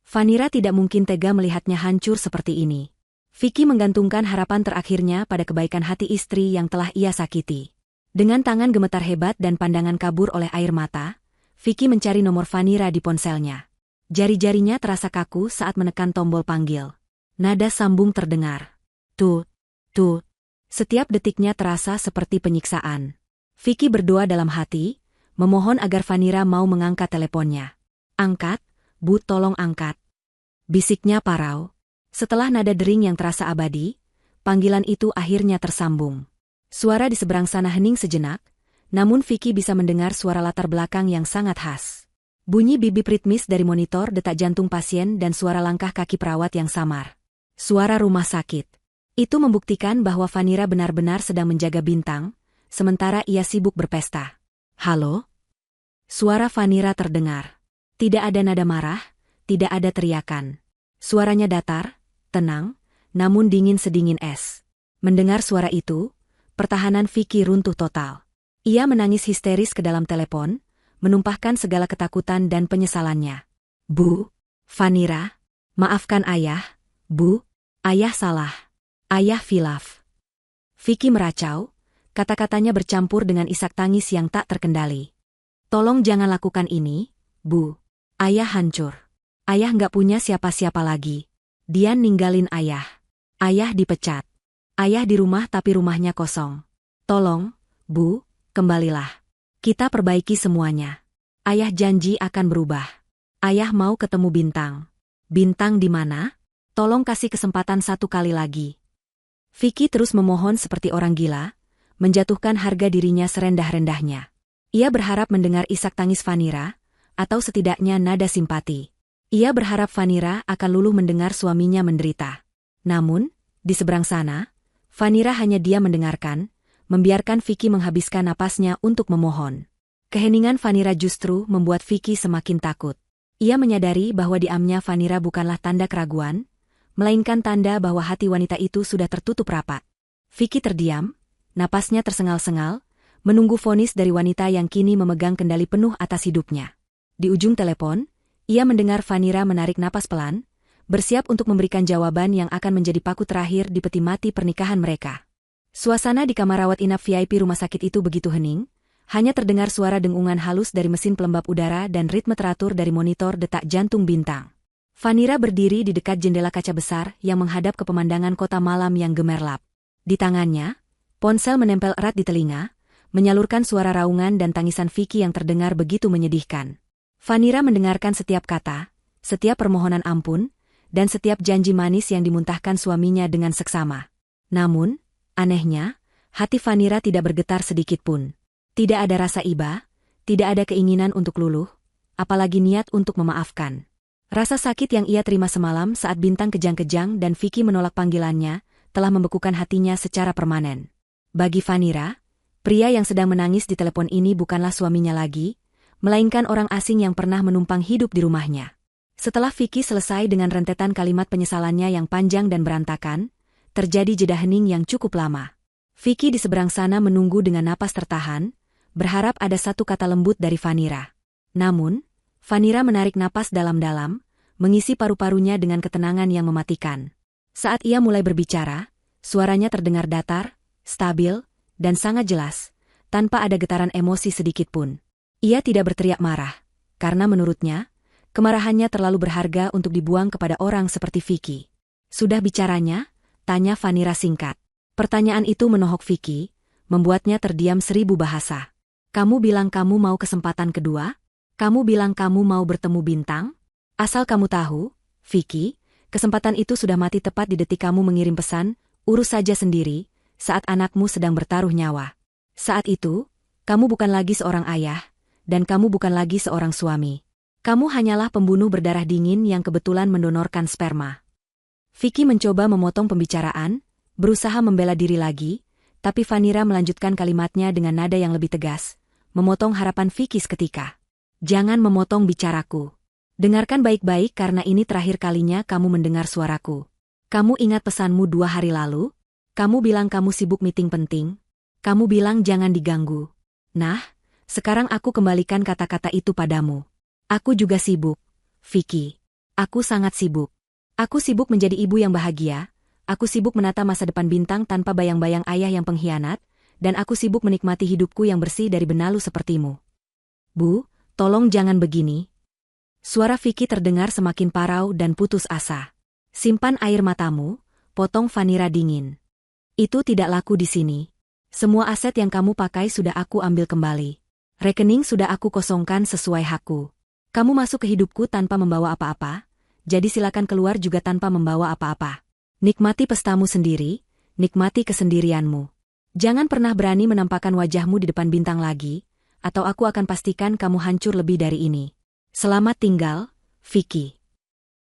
Vanira tidak mungkin tega melihatnya hancur seperti ini. Vicky menggantungkan harapan terakhirnya pada kebaikan hati istri yang telah ia sakiti. Dengan tangan gemetar hebat dan pandangan kabur oleh air mata, Vicky mencari nomor Vanira di ponselnya. Jari-jarinya terasa kaku saat menekan tombol panggil. Nada sambung terdengar. Tut, tut. Setiap detiknya terasa seperti penyiksaan. Vicky berdoa dalam hati, memohon agar Vanira mau mengangkat teleponnya. "Angkat, Bu, tolong angkat." Bisiknya parau. Setelah nada dering yang terasa abadi, panggilan itu akhirnya tersambung. Suara di seberang sana hening sejenak, namun Vicky bisa mendengar suara latar belakang yang sangat khas. Bunyi bibip ritmis dari monitor detak jantung pasien dan suara langkah kaki perawat yang samar. Suara rumah sakit. Itu membuktikan bahwa Vanira benar-benar sedang menjaga Bintang, sementara ia sibuk berpesta. "Halo?" Suara Vanira terdengar. Tidak ada nada marah, tidak ada teriakan. Suaranya datar, tenang, namun dingin sedingin es. Mendengar suara itu, pertahanan Vicky runtuh total. Ia menangis histeris ke dalam telepon, menumpahkan segala ketakutan dan penyesalannya. "Bu, Vanira, maafkan ayah, Bu, ayah salah. Ayah hilaf." Vicky meracau, kata-katanya bercampur dengan isak tangis yang tak terkendali. "Tolong jangan lakukan ini, Bu. Ayah hancur. Ayah nggak punya siapa-siapa lagi. Dian ninggalin ayah. Ayah dipecat. Ayah di rumah tapi rumahnya kosong. Tolong, Bu, Kembalilah. Kita perbaiki semuanya. Ayah janji akan berubah. Ayah mau ketemu Bintang. Bintang di mana? Tolong kasih kesempatan satu kali lagi. Vicky terus memohon seperti orang gila, menjatuhkan harga dirinya serendah-rendahnya. Ia berharap mendengar isak tangis Vanira, atau setidaknya nada simpati. Ia berharap Vanira akan luluh mendengar suaminya menderita. Namun, di seberang sana, Vanira hanya diam mendengarkan, membiarkan Vicky menghabiskan napasnya untuk memohon. Keheningan Vanira justru membuat Vicky semakin takut. Ia menyadari bahwa diamnya Vanira bukanlah tanda keraguan, melainkan tanda bahwa hati wanita itu sudah tertutup rapat. Vicky terdiam, napasnya tersengal-sengal, menunggu vonis dari wanita yang kini memegang kendali penuh atas hidupnya. Di ujung telepon, ia mendengar Vanira menarik napas pelan, bersiap untuk memberikan jawaban yang akan menjadi paku terakhir di peti mati pernikahan mereka. Suasana di kamar rawat inap VIP rumah sakit itu begitu hening, hanya terdengar suara dengungan halus dari mesin pelembab udara dan ritme teratur dari monitor detak jantung Bintang. Vanira berdiri di dekat jendela kaca besar yang menghadap ke pemandangan kota malam yang gemerlap. Di tangannya, ponsel menempel erat di telinga, menyalurkan suara raungan dan tangisan Vicky yang terdengar begitu menyedihkan. Vanira mendengarkan setiap kata, setiap permohonan ampun, dan setiap janji manis yang dimuntahkan suaminya dengan seksama. Namun, anehnya, hati Vanira tidak bergetar sedikit pun. Tidak ada rasa iba, tidak ada keinginan untuk luluh, apalagi niat untuk memaafkan. Rasa sakit yang ia terima semalam saat Bintang kejang-kejang dan Vicky menolak panggilannya, telah membekukan hatinya secara permanen. Bagi Vanira, pria yang sedang menangis di telepon ini bukanlah suaminya lagi, melainkan orang asing yang pernah menumpang hidup di rumahnya. Setelah Vicky selesai dengan rentetan kalimat penyesalannya yang panjang dan berantakan, terjadi jeda hening yang cukup lama. Vicky di seberang sana menunggu dengan napas tertahan, berharap ada satu kata lembut dari Vanira. Namun, Vanira menarik napas dalam-dalam, mengisi paru-parunya dengan ketenangan yang mematikan. Saat ia mulai berbicara, suaranya terdengar datar, stabil, dan sangat jelas, tanpa ada getaran emosi sedikit pun. Ia tidak berteriak marah, karena menurutnya, kemarahannya terlalu berharga untuk dibuang kepada orang seperti Vicky. Sudah bicaranya? Tanya Vanira singkat. Pertanyaan itu menohok Vicky, membuatnya terdiam 1000 bahasa. Kamu bilang kamu mau kesempatan kedua? Kamu bilang kamu mau bertemu Bintang? Asal kamu tahu, Vicky, kesempatan itu sudah mati tepat di detik kamu mengirim pesan, urus saja sendiri, saat anakmu sedang bertaruh nyawa. Saat itu, kamu bukan lagi seorang ayah, dan kamu bukan lagi seorang suami. Kamu hanyalah pembunuh berdarah dingin yang kebetulan mendonorkan sperma. Vicky mencoba memotong pembicaraan, berusaha membela diri lagi, tapi Vanira melanjutkan kalimatnya dengan nada yang lebih tegas, memotong harapan Vicky seketika. Jangan memotong bicaraku. Dengarkan baik-baik karena ini terakhir kalinya kamu mendengar suaraku. Kamu ingat pesanmu 2 hari lalu? Kamu bilang kamu sibuk meeting penting. Kamu bilang jangan diganggu. Nah, sekarang aku kembalikan kata-kata itu padamu. Aku juga sibuk, Vicky. Aku sangat sibuk. Aku sibuk menjadi ibu yang bahagia, aku sibuk menata masa depan Bintang tanpa bayang-bayang ayah yang pengkhianat, dan aku sibuk menikmati hidupku yang bersih dari benalu sepertimu. Bu, tolong jangan begini. Suara Vicky terdengar semakin parau dan putus asa. Simpan air matamu, potong Vanira dingin. Itu tidak laku di sini. Semua aset yang kamu pakai sudah aku ambil kembali. Rekening sudah aku kosongkan sesuai hakku. Kamu masuk ke hidupku tanpa membawa apa-apa, jadi silakan keluar juga tanpa membawa apa-apa. Nikmati pestamu sendiri, nikmati kesendirianmu. Jangan pernah berani menampakkan wajahmu di depan Bintang lagi, atau aku akan pastikan kamu hancur lebih dari ini. Selamat tinggal, Vicky.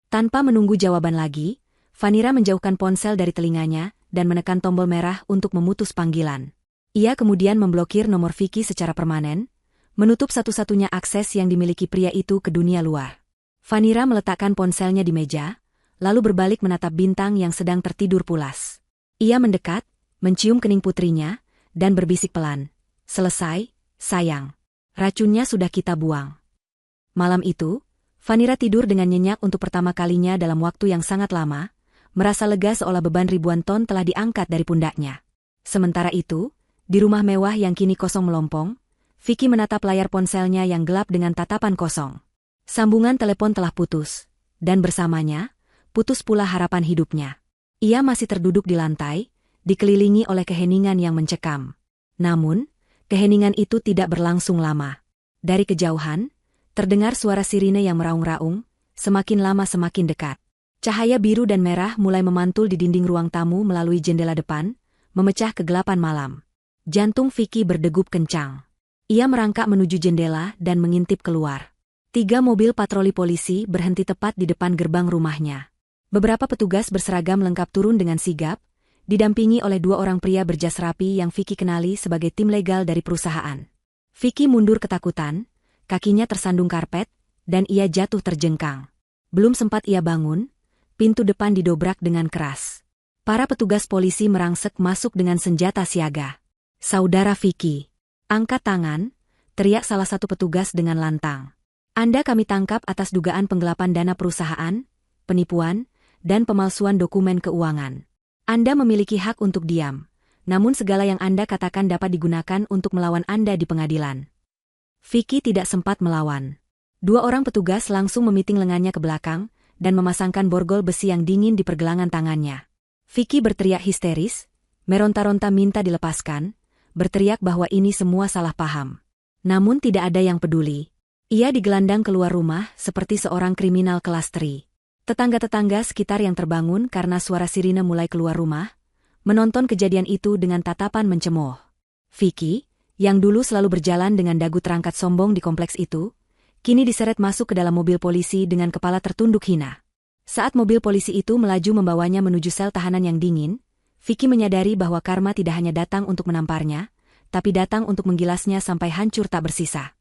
Tanpa menunggu jawaban lagi, Vanira menjauhkan ponsel dari telinganya dan menekan tombol merah untuk memutus panggilan. Ia kemudian memblokir nomor Vicky secara permanen, menutup satu-satunya akses yang dimiliki pria itu ke dunia luar. Vanira meletakkan ponselnya di meja, lalu berbalik menatap Bintang yang sedang tertidur pulas. Ia mendekat, mencium kening putrinya, dan berbisik pelan. Selesai, sayang. Racunnya sudah kita buang. Malam itu, Vanira tidur dengan nyenyak untuk pertama kalinya dalam waktu yang sangat lama, merasa lega seolah beban ribuan ton telah diangkat dari pundaknya. Sementara itu, di rumah mewah yang kini kosong melompong, Vicky menatap layar ponselnya yang gelap dengan tatapan kosong. Sambungan telepon telah putus, dan bersamanya, putus pula harapan hidupnya. Ia masih terduduk di lantai, dikelilingi oleh keheningan yang mencekam. Namun, Keheningan itu tidak berlangsung lama. Dari kejauhan, terdengar suara sirine yang meraung-raung, semakin lama semakin dekat. Cahaya biru dan merah mulai memantul di dinding ruang tamu melalui jendela depan, memecah kegelapan malam. Jantung Vicky berdegup kencang. Ia merangkak menuju jendela dan mengintip keluar. 3 mobil patroli polisi berhenti tepat di depan gerbang rumahnya. Beberapa petugas berseragam lengkap turun dengan sigap, didampingi oleh 2 orang pria berjas rapi yang Vicky kenali sebagai tim legal dari perusahaan. Vicky mundur ketakutan, kakinya tersandung karpet, dan ia jatuh terjengkang. Belum sempat ia bangun, pintu depan didobrak dengan keras. Para petugas polisi merangsek masuk dengan senjata siaga. "Saudara Vicky, angkat tangan," teriak salah satu petugas dengan lantang. "Anda kami tangkap atas dugaan penggelapan dana perusahaan, penipuan, dan pemalsuan dokumen keuangan. Anda memiliki hak untuk diam, namun segala yang Anda katakan dapat digunakan untuk melawan Anda di pengadilan." Vicky tidak sempat melawan. 2 orang petugas langsung memiting lengannya ke belakang dan memasangkan borgol besi yang dingin di pergelangan tangannya. Vicky berteriak histeris, meronta-ronta minta dilepaskan, berteriak bahwa ini semua salah paham. Namun tidak ada yang peduli. Ia digelandang keluar rumah seperti seorang kriminal kelas 3. Tetangga-tetangga sekitar yang terbangun karena suara sirine mulai keluar rumah, menonton kejadian itu dengan tatapan mencemooh. Vicky, yang dulu selalu berjalan dengan dagu terangkat sombong di kompleks itu, kini diseret masuk ke dalam mobil polisi dengan kepala tertunduk hina. Saat mobil polisi itu melaju membawanya menuju sel tahanan yang dingin, Vicky menyadari bahwa karma tidak hanya datang untuk menamparnya, tapi datang untuk menggilasnya sampai hancur tak bersisa.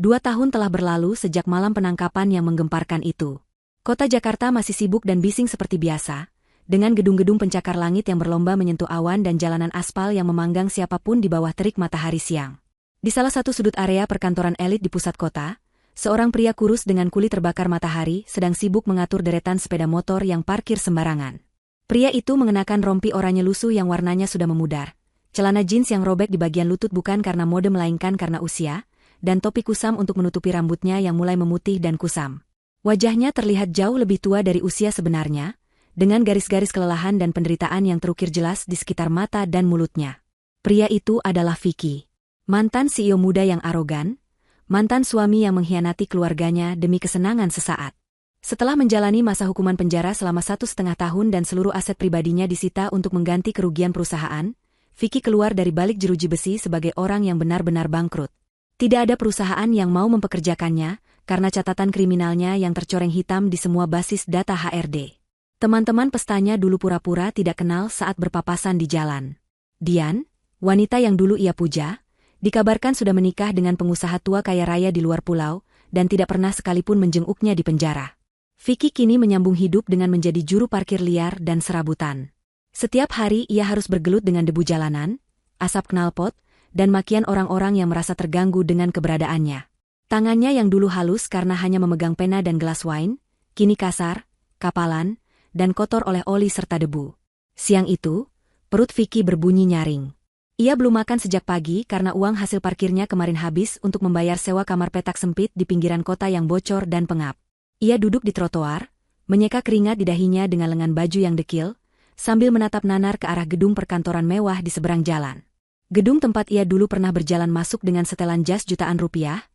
2 tahun telah berlalu sejak malam penangkapan yang menggemparkan itu. Kota Jakarta masih sibuk dan bising seperti biasa, dengan gedung-gedung pencakar langit yang berlomba menyentuh awan dan jalanan aspal yang memanggang siapapun di bawah terik matahari siang. Di salah satu sudut area perkantoran elit di pusat kota, seorang pria kurus dengan kulit terbakar matahari sedang sibuk mengatur deretan sepeda motor yang parkir sembarangan. Pria itu mengenakan rompi oranye lusuh yang warnanya sudah memudar, celana jeans yang robek di bagian lutut bukan karena mode melainkan karena usia, dan topi kusam untuk menutupi rambutnya yang mulai memutih dan kusam. Wajahnya terlihat jauh lebih tua dari usia sebenarnya, dengan garis-garis kelelahan dan penderitaan yang terukir jelas di sekitar mata dan mulutnya. Pria itu adalah Vicky, mantan CEO muda yang arogan, mantan suami yang mengkhianati keluarganya demi kesenangan sesaat. Setelah menjalani masa hukuman penjara selama 1,5 tahun dan seluruh aset pribadinya disita untuk mengganti kerugian perusahaan, Vicky keluar dari balik jeruji besi sebagai orang yang benar-benar bangkrut. Tidak ada perusahaan yang mau mempekerjakannya, karena catatan kriminalnya yang tercoreng hitam di semua basis data HRD. Teman-teman pestanya dulu pura-pura tidak kenal saat berpapasan di jalan. Dian, wanita yang dulu ia puja, dikabarkan sudah menikah dengan pengusaha tua kaya raya di luar pulau, dan tidak pernah sekalipun menjenguknya di penjara. Vicky kini menyambung hidup dengan menjadi juru parkir liar dan serabutan. Setiap hari ia harus bergelut dengan debu jalanan, asap knalpot, dan makian orang-orang yang merasa terganggu dengan keberadaannya. Tangannya yang dulu halus karena hanya memegang pena dan gelas wine, kini kasar, kapalan, dan kotor oleh oli serta debu. Siang itu, perut Vicky berbunyi nyaring. Ia belum makan sejak pagi karena uang hasil parkirnya kemarin habis untuk membayar sewa kamar petak sempit di pinggiran kota yang bocor dan pengap. Ia duduk di trotoar, menyeka keringat di dahinya dengan lengan baju yang dekil, sambil menatap nanar ke arah gedung perkantoran mewah di seberang jalan. Gedung tempat ia dulu pernah berjalan masuk dengan setelan jas jutaan rupiah,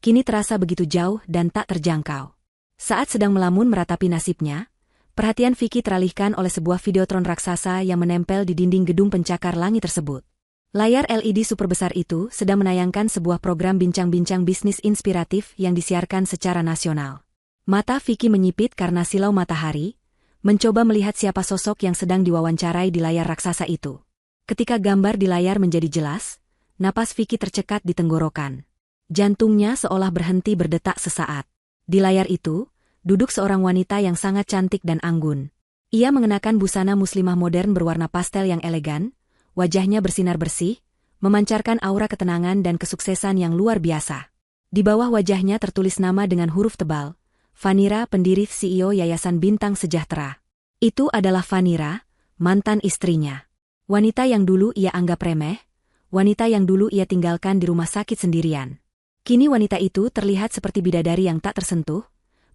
kini terasa begitu jauh dan tak terjangkau. Saat sedang melamun meratapi nasibnya, perhatian Vicky teralihkan oleh sebuah videotron raksasa yang menempel di dinding gedung pencakar langit tersebut. Layar LED super besar itu sedang menayangkan sebuah program bincang-bincang bisnis inspiratif yang disiarkan secara nasional. Mata Vicky menyipit karena silau matahari, mencoba melihat siapa sosok yang sedang diwawancarai di layar raksasa itu. Ketika gambar di layar menjadi jelas, napas Vicky tercekat di tenggorokan. Jantungnya seolah berhenti berdetak sesaat. Di layar itu, duduk seorang wanita yang sangat cantik dan anggun. Ia mengenakan busana muslimah modern berwarna pastel yang elegan, wajahnya bersinar bersih, memancarkan aura ketenangan dan kesuksesan yang luar biasa. Di bawah wajahnya tertulis nama dengan huruf tebal, Vanira, pendiri CEO Yayasan Bintang Sejahtera. Itu adalah Vanira, mantan istrinya. Wanita yang dulu ia anggap remeh, wanita yang dulu ia tinggalkan di rumah sakit sendirian. Kini wanita itu terlihat seperti bidadari yang tak tersentuh,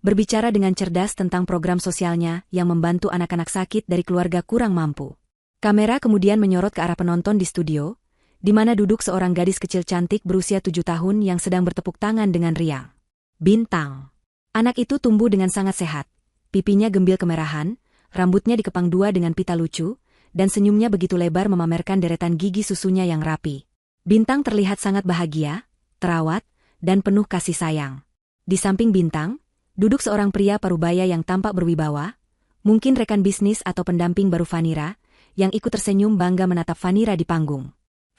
berbicara dengan cerdas tentang program sosialnya yang membantu anak-anak sakit dari keluarga kurang mampu. Kamera kemudian menyorot ke arah penonton di studio, di mana duduk seorang gadis kecil cantik berusia 7 tahun yang sedang bertepuk tangan dengan riang. Bintang. Anak itu tumbuh dengan sangat sehat. Pipinya gembil kemerahan, rambutnya dikepang dua dengan pita lucu, dan senyumnya begitu lebar memamerkan deretan gigi susunya yang rapi. Bintang terlihat sangat bahagia, terawat, dan penuh kasih sayang. Di samping Bintang, duduk seorang pria parubaya yang tampak berwibawa, mungkin rekan bisnis atau pendamping baru Vanira, yang ikut tersenyum bangga menatap Vanira di panggung.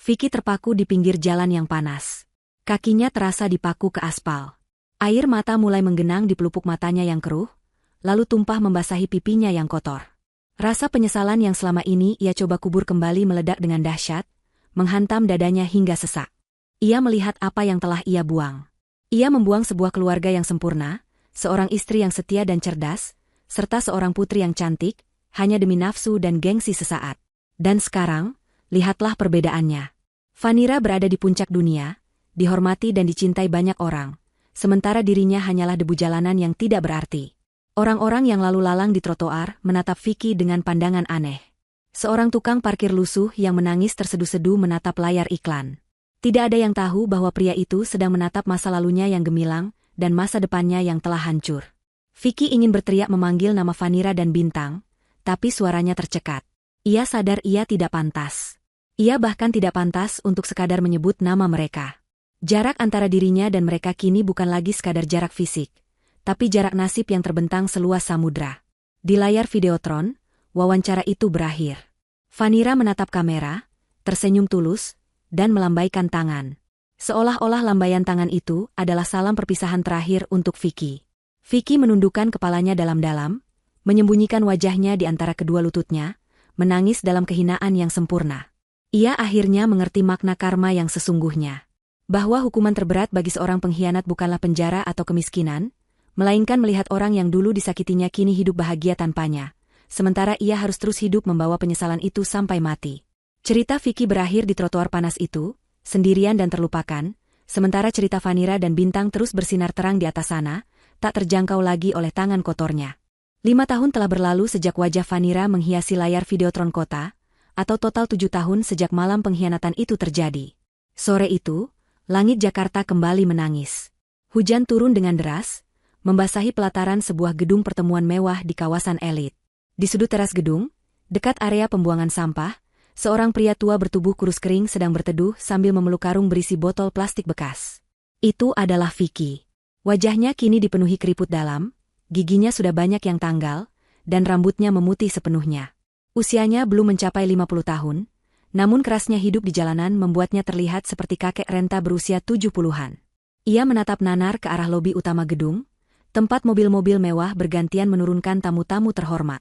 Vicky terpaku di pinggir jalan yang panas. Kakinya terasa dipaku ke aspal. Air mata mulai menggenang di pelupuk matanya yang keruh, lalu tumpah membasahi pipinya yang kotor. Rasa penyesalan yang selama ini ia coba kubur kembali meledak dengan dahsyat, menghantam dadanya hingga sesak. Ia melihat apa yang telah ia buang. Ia membuang sebuah keluarga yang sempurna, seorang istri yang setia dan cerdas, serta seorang putri yang cantik, hanya demi nafsu dan gengsi sesaat. Dan sekarang, lihatlah perbedaannya. Vanira berada di puncak dunia, dihormati dan dicintai banyak orang, sementara dirinya hanyalah debu jalanan yang tidak berarti. Orang-orang yang lalu lalang di trotoar menatap Vicky dengan pandangan aneh. Seorang tukang parkir lusuh yang menangis terseduh-seduh menatap layar iklan. Tidak ada yang tahu bahwa pria itu sedang menatap masa lalunya yang gemilang dan masa depannya yang telah hancur. Vicky ingin berteriak memanggil nama Vanira dan Bintang, tapi suaranya tercekat. Ia sadar ia tidak pantas. Ia bahkan tidak pantas untuk sekadar menyebut nama mereka. Jarak antara dirinya dan mereka kini bukan lagi sekadar jarak fisik, tapi jarak nasib yang terbentang seluas samudra. Di layar Videotron, wawancara itu berakhir. Vanira menatap kamera, tersenyum tulus, dan melambaikan tangan. Seolah-olah lambaian tangan itu adalah salam perpisahan terakhir untuk Vicky. Vicky menundukkan kepalanya dalam-dalam, menyembunyikan wajahnya di antara kedua lututnya, menangis dalam kehinaan yang sempurna. Ia akhirnya mengerti makna karma yang sesungguhnya. Bahwa hukuman terberat bagi seorang pengkhianat bukanlah penjara atau kemiskinan, melainkan melihat orang yang dulu disakitinya kini hidup bahagia tanpanya, sementara ia harus terus hidup membawa penyesalan itu sampai mati. Cerita Vicky berakhir di trotoar panas itu, sendirian dan terlupakan, sementara cerita Vanira dan Bintang terus bersinar terang di atas sana, tak terjangkau lagi oleh tangan kotornya. 5 tahun telah berlalu sejak wajah Vanira menghiasi layar Videotron kota, atau total 7 tahun sejak malam pengkhianatan itu terjadi. Sore itu, langit Jakarta kembali menangis. Hujan turun dengan deras, membasahi pelataran sebuah gedung pertemuan mewah di kawasan elit. Di sudut teras gedung, dekat area pembuangan sampah, seorang pria tua bertubuh kurus kering sedang berteduh sambil memeluk karung berisi botol plastik bekas. Itu adalah Vicky. Wajahnya kini dipenuhi keriput dalam, giginya sudah banyak yang tanggal, dan rambutnya memutih sepenuhnya. Usianya belum mencapai 50 tahun, namun kerasnya hidup di jalanan membuatnya terlihat seperti kakek renta berusia 70-an. Ia menatap nanar ke arah lobi utama gedung, tempat mobil-mobil mewah bergantian menurunkan tamu-tamu terhormat.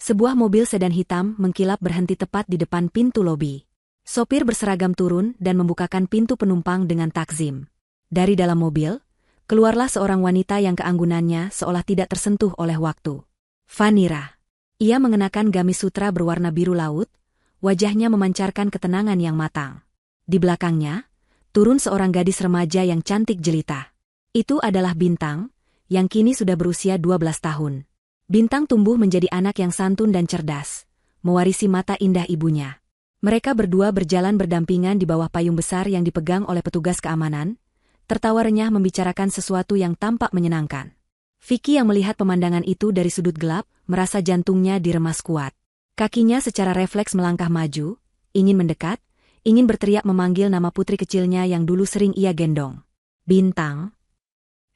Sebuah mobil sedan hitam mengkilap berhenti tepat di depan pintu lobi. Sopir berseragam turun dan membukakan pintu penumpang dengan takzim. Dari dalam mobil, keluarlah seorang wanita yang keanggunannya seolah tidak tersentuh oleh waktu. Vanira. Ia mengenakan gamis sutra berwarna biru laut, wajahnya memancarkan ketenangan yang matang. Di belakangnya, turun seorang gadis remaja yang cantik jelita. Itu adalah Bintang, yang kini sudah berusia 12 tahun. Bintang tumbuh menjadi anak yang santun dan cerdas, mewarisi mata indah ibunya. Mereka berdua berjalan berdampingan di bawah payung besar yang dipegang oleh petugas keamanan, tertawa renyah membicarakan sesuatu yang tampak menyenangkan. Vicky yang melihat pemandangan itu dari sudut gelap, merasa jantungnya diremas kuat. Kakinya secara refleks melangkah maju, ingin mendekat, ingin berteriak memanggil nama putri kecilnya yang dulu sering ia gendong. Bintang.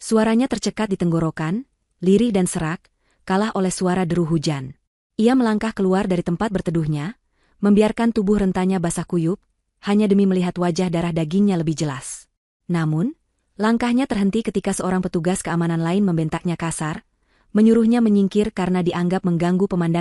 Suaranya tercekat di tenggorokan, lirih dan serak, kalah oleh suara deru hujan. Ia melangkah keluar dari tempat berteduhnya, membiarkan tubuh rentanya basah kuyup, hanya demi melihat wajah darah dagingnya lebih jelas. Namun, langkahnya terhenti ketika seorang petugas keamanan lain membentaknya kasar, menyuruhnya menyingkir karena dianggap mengganggu pemandangan.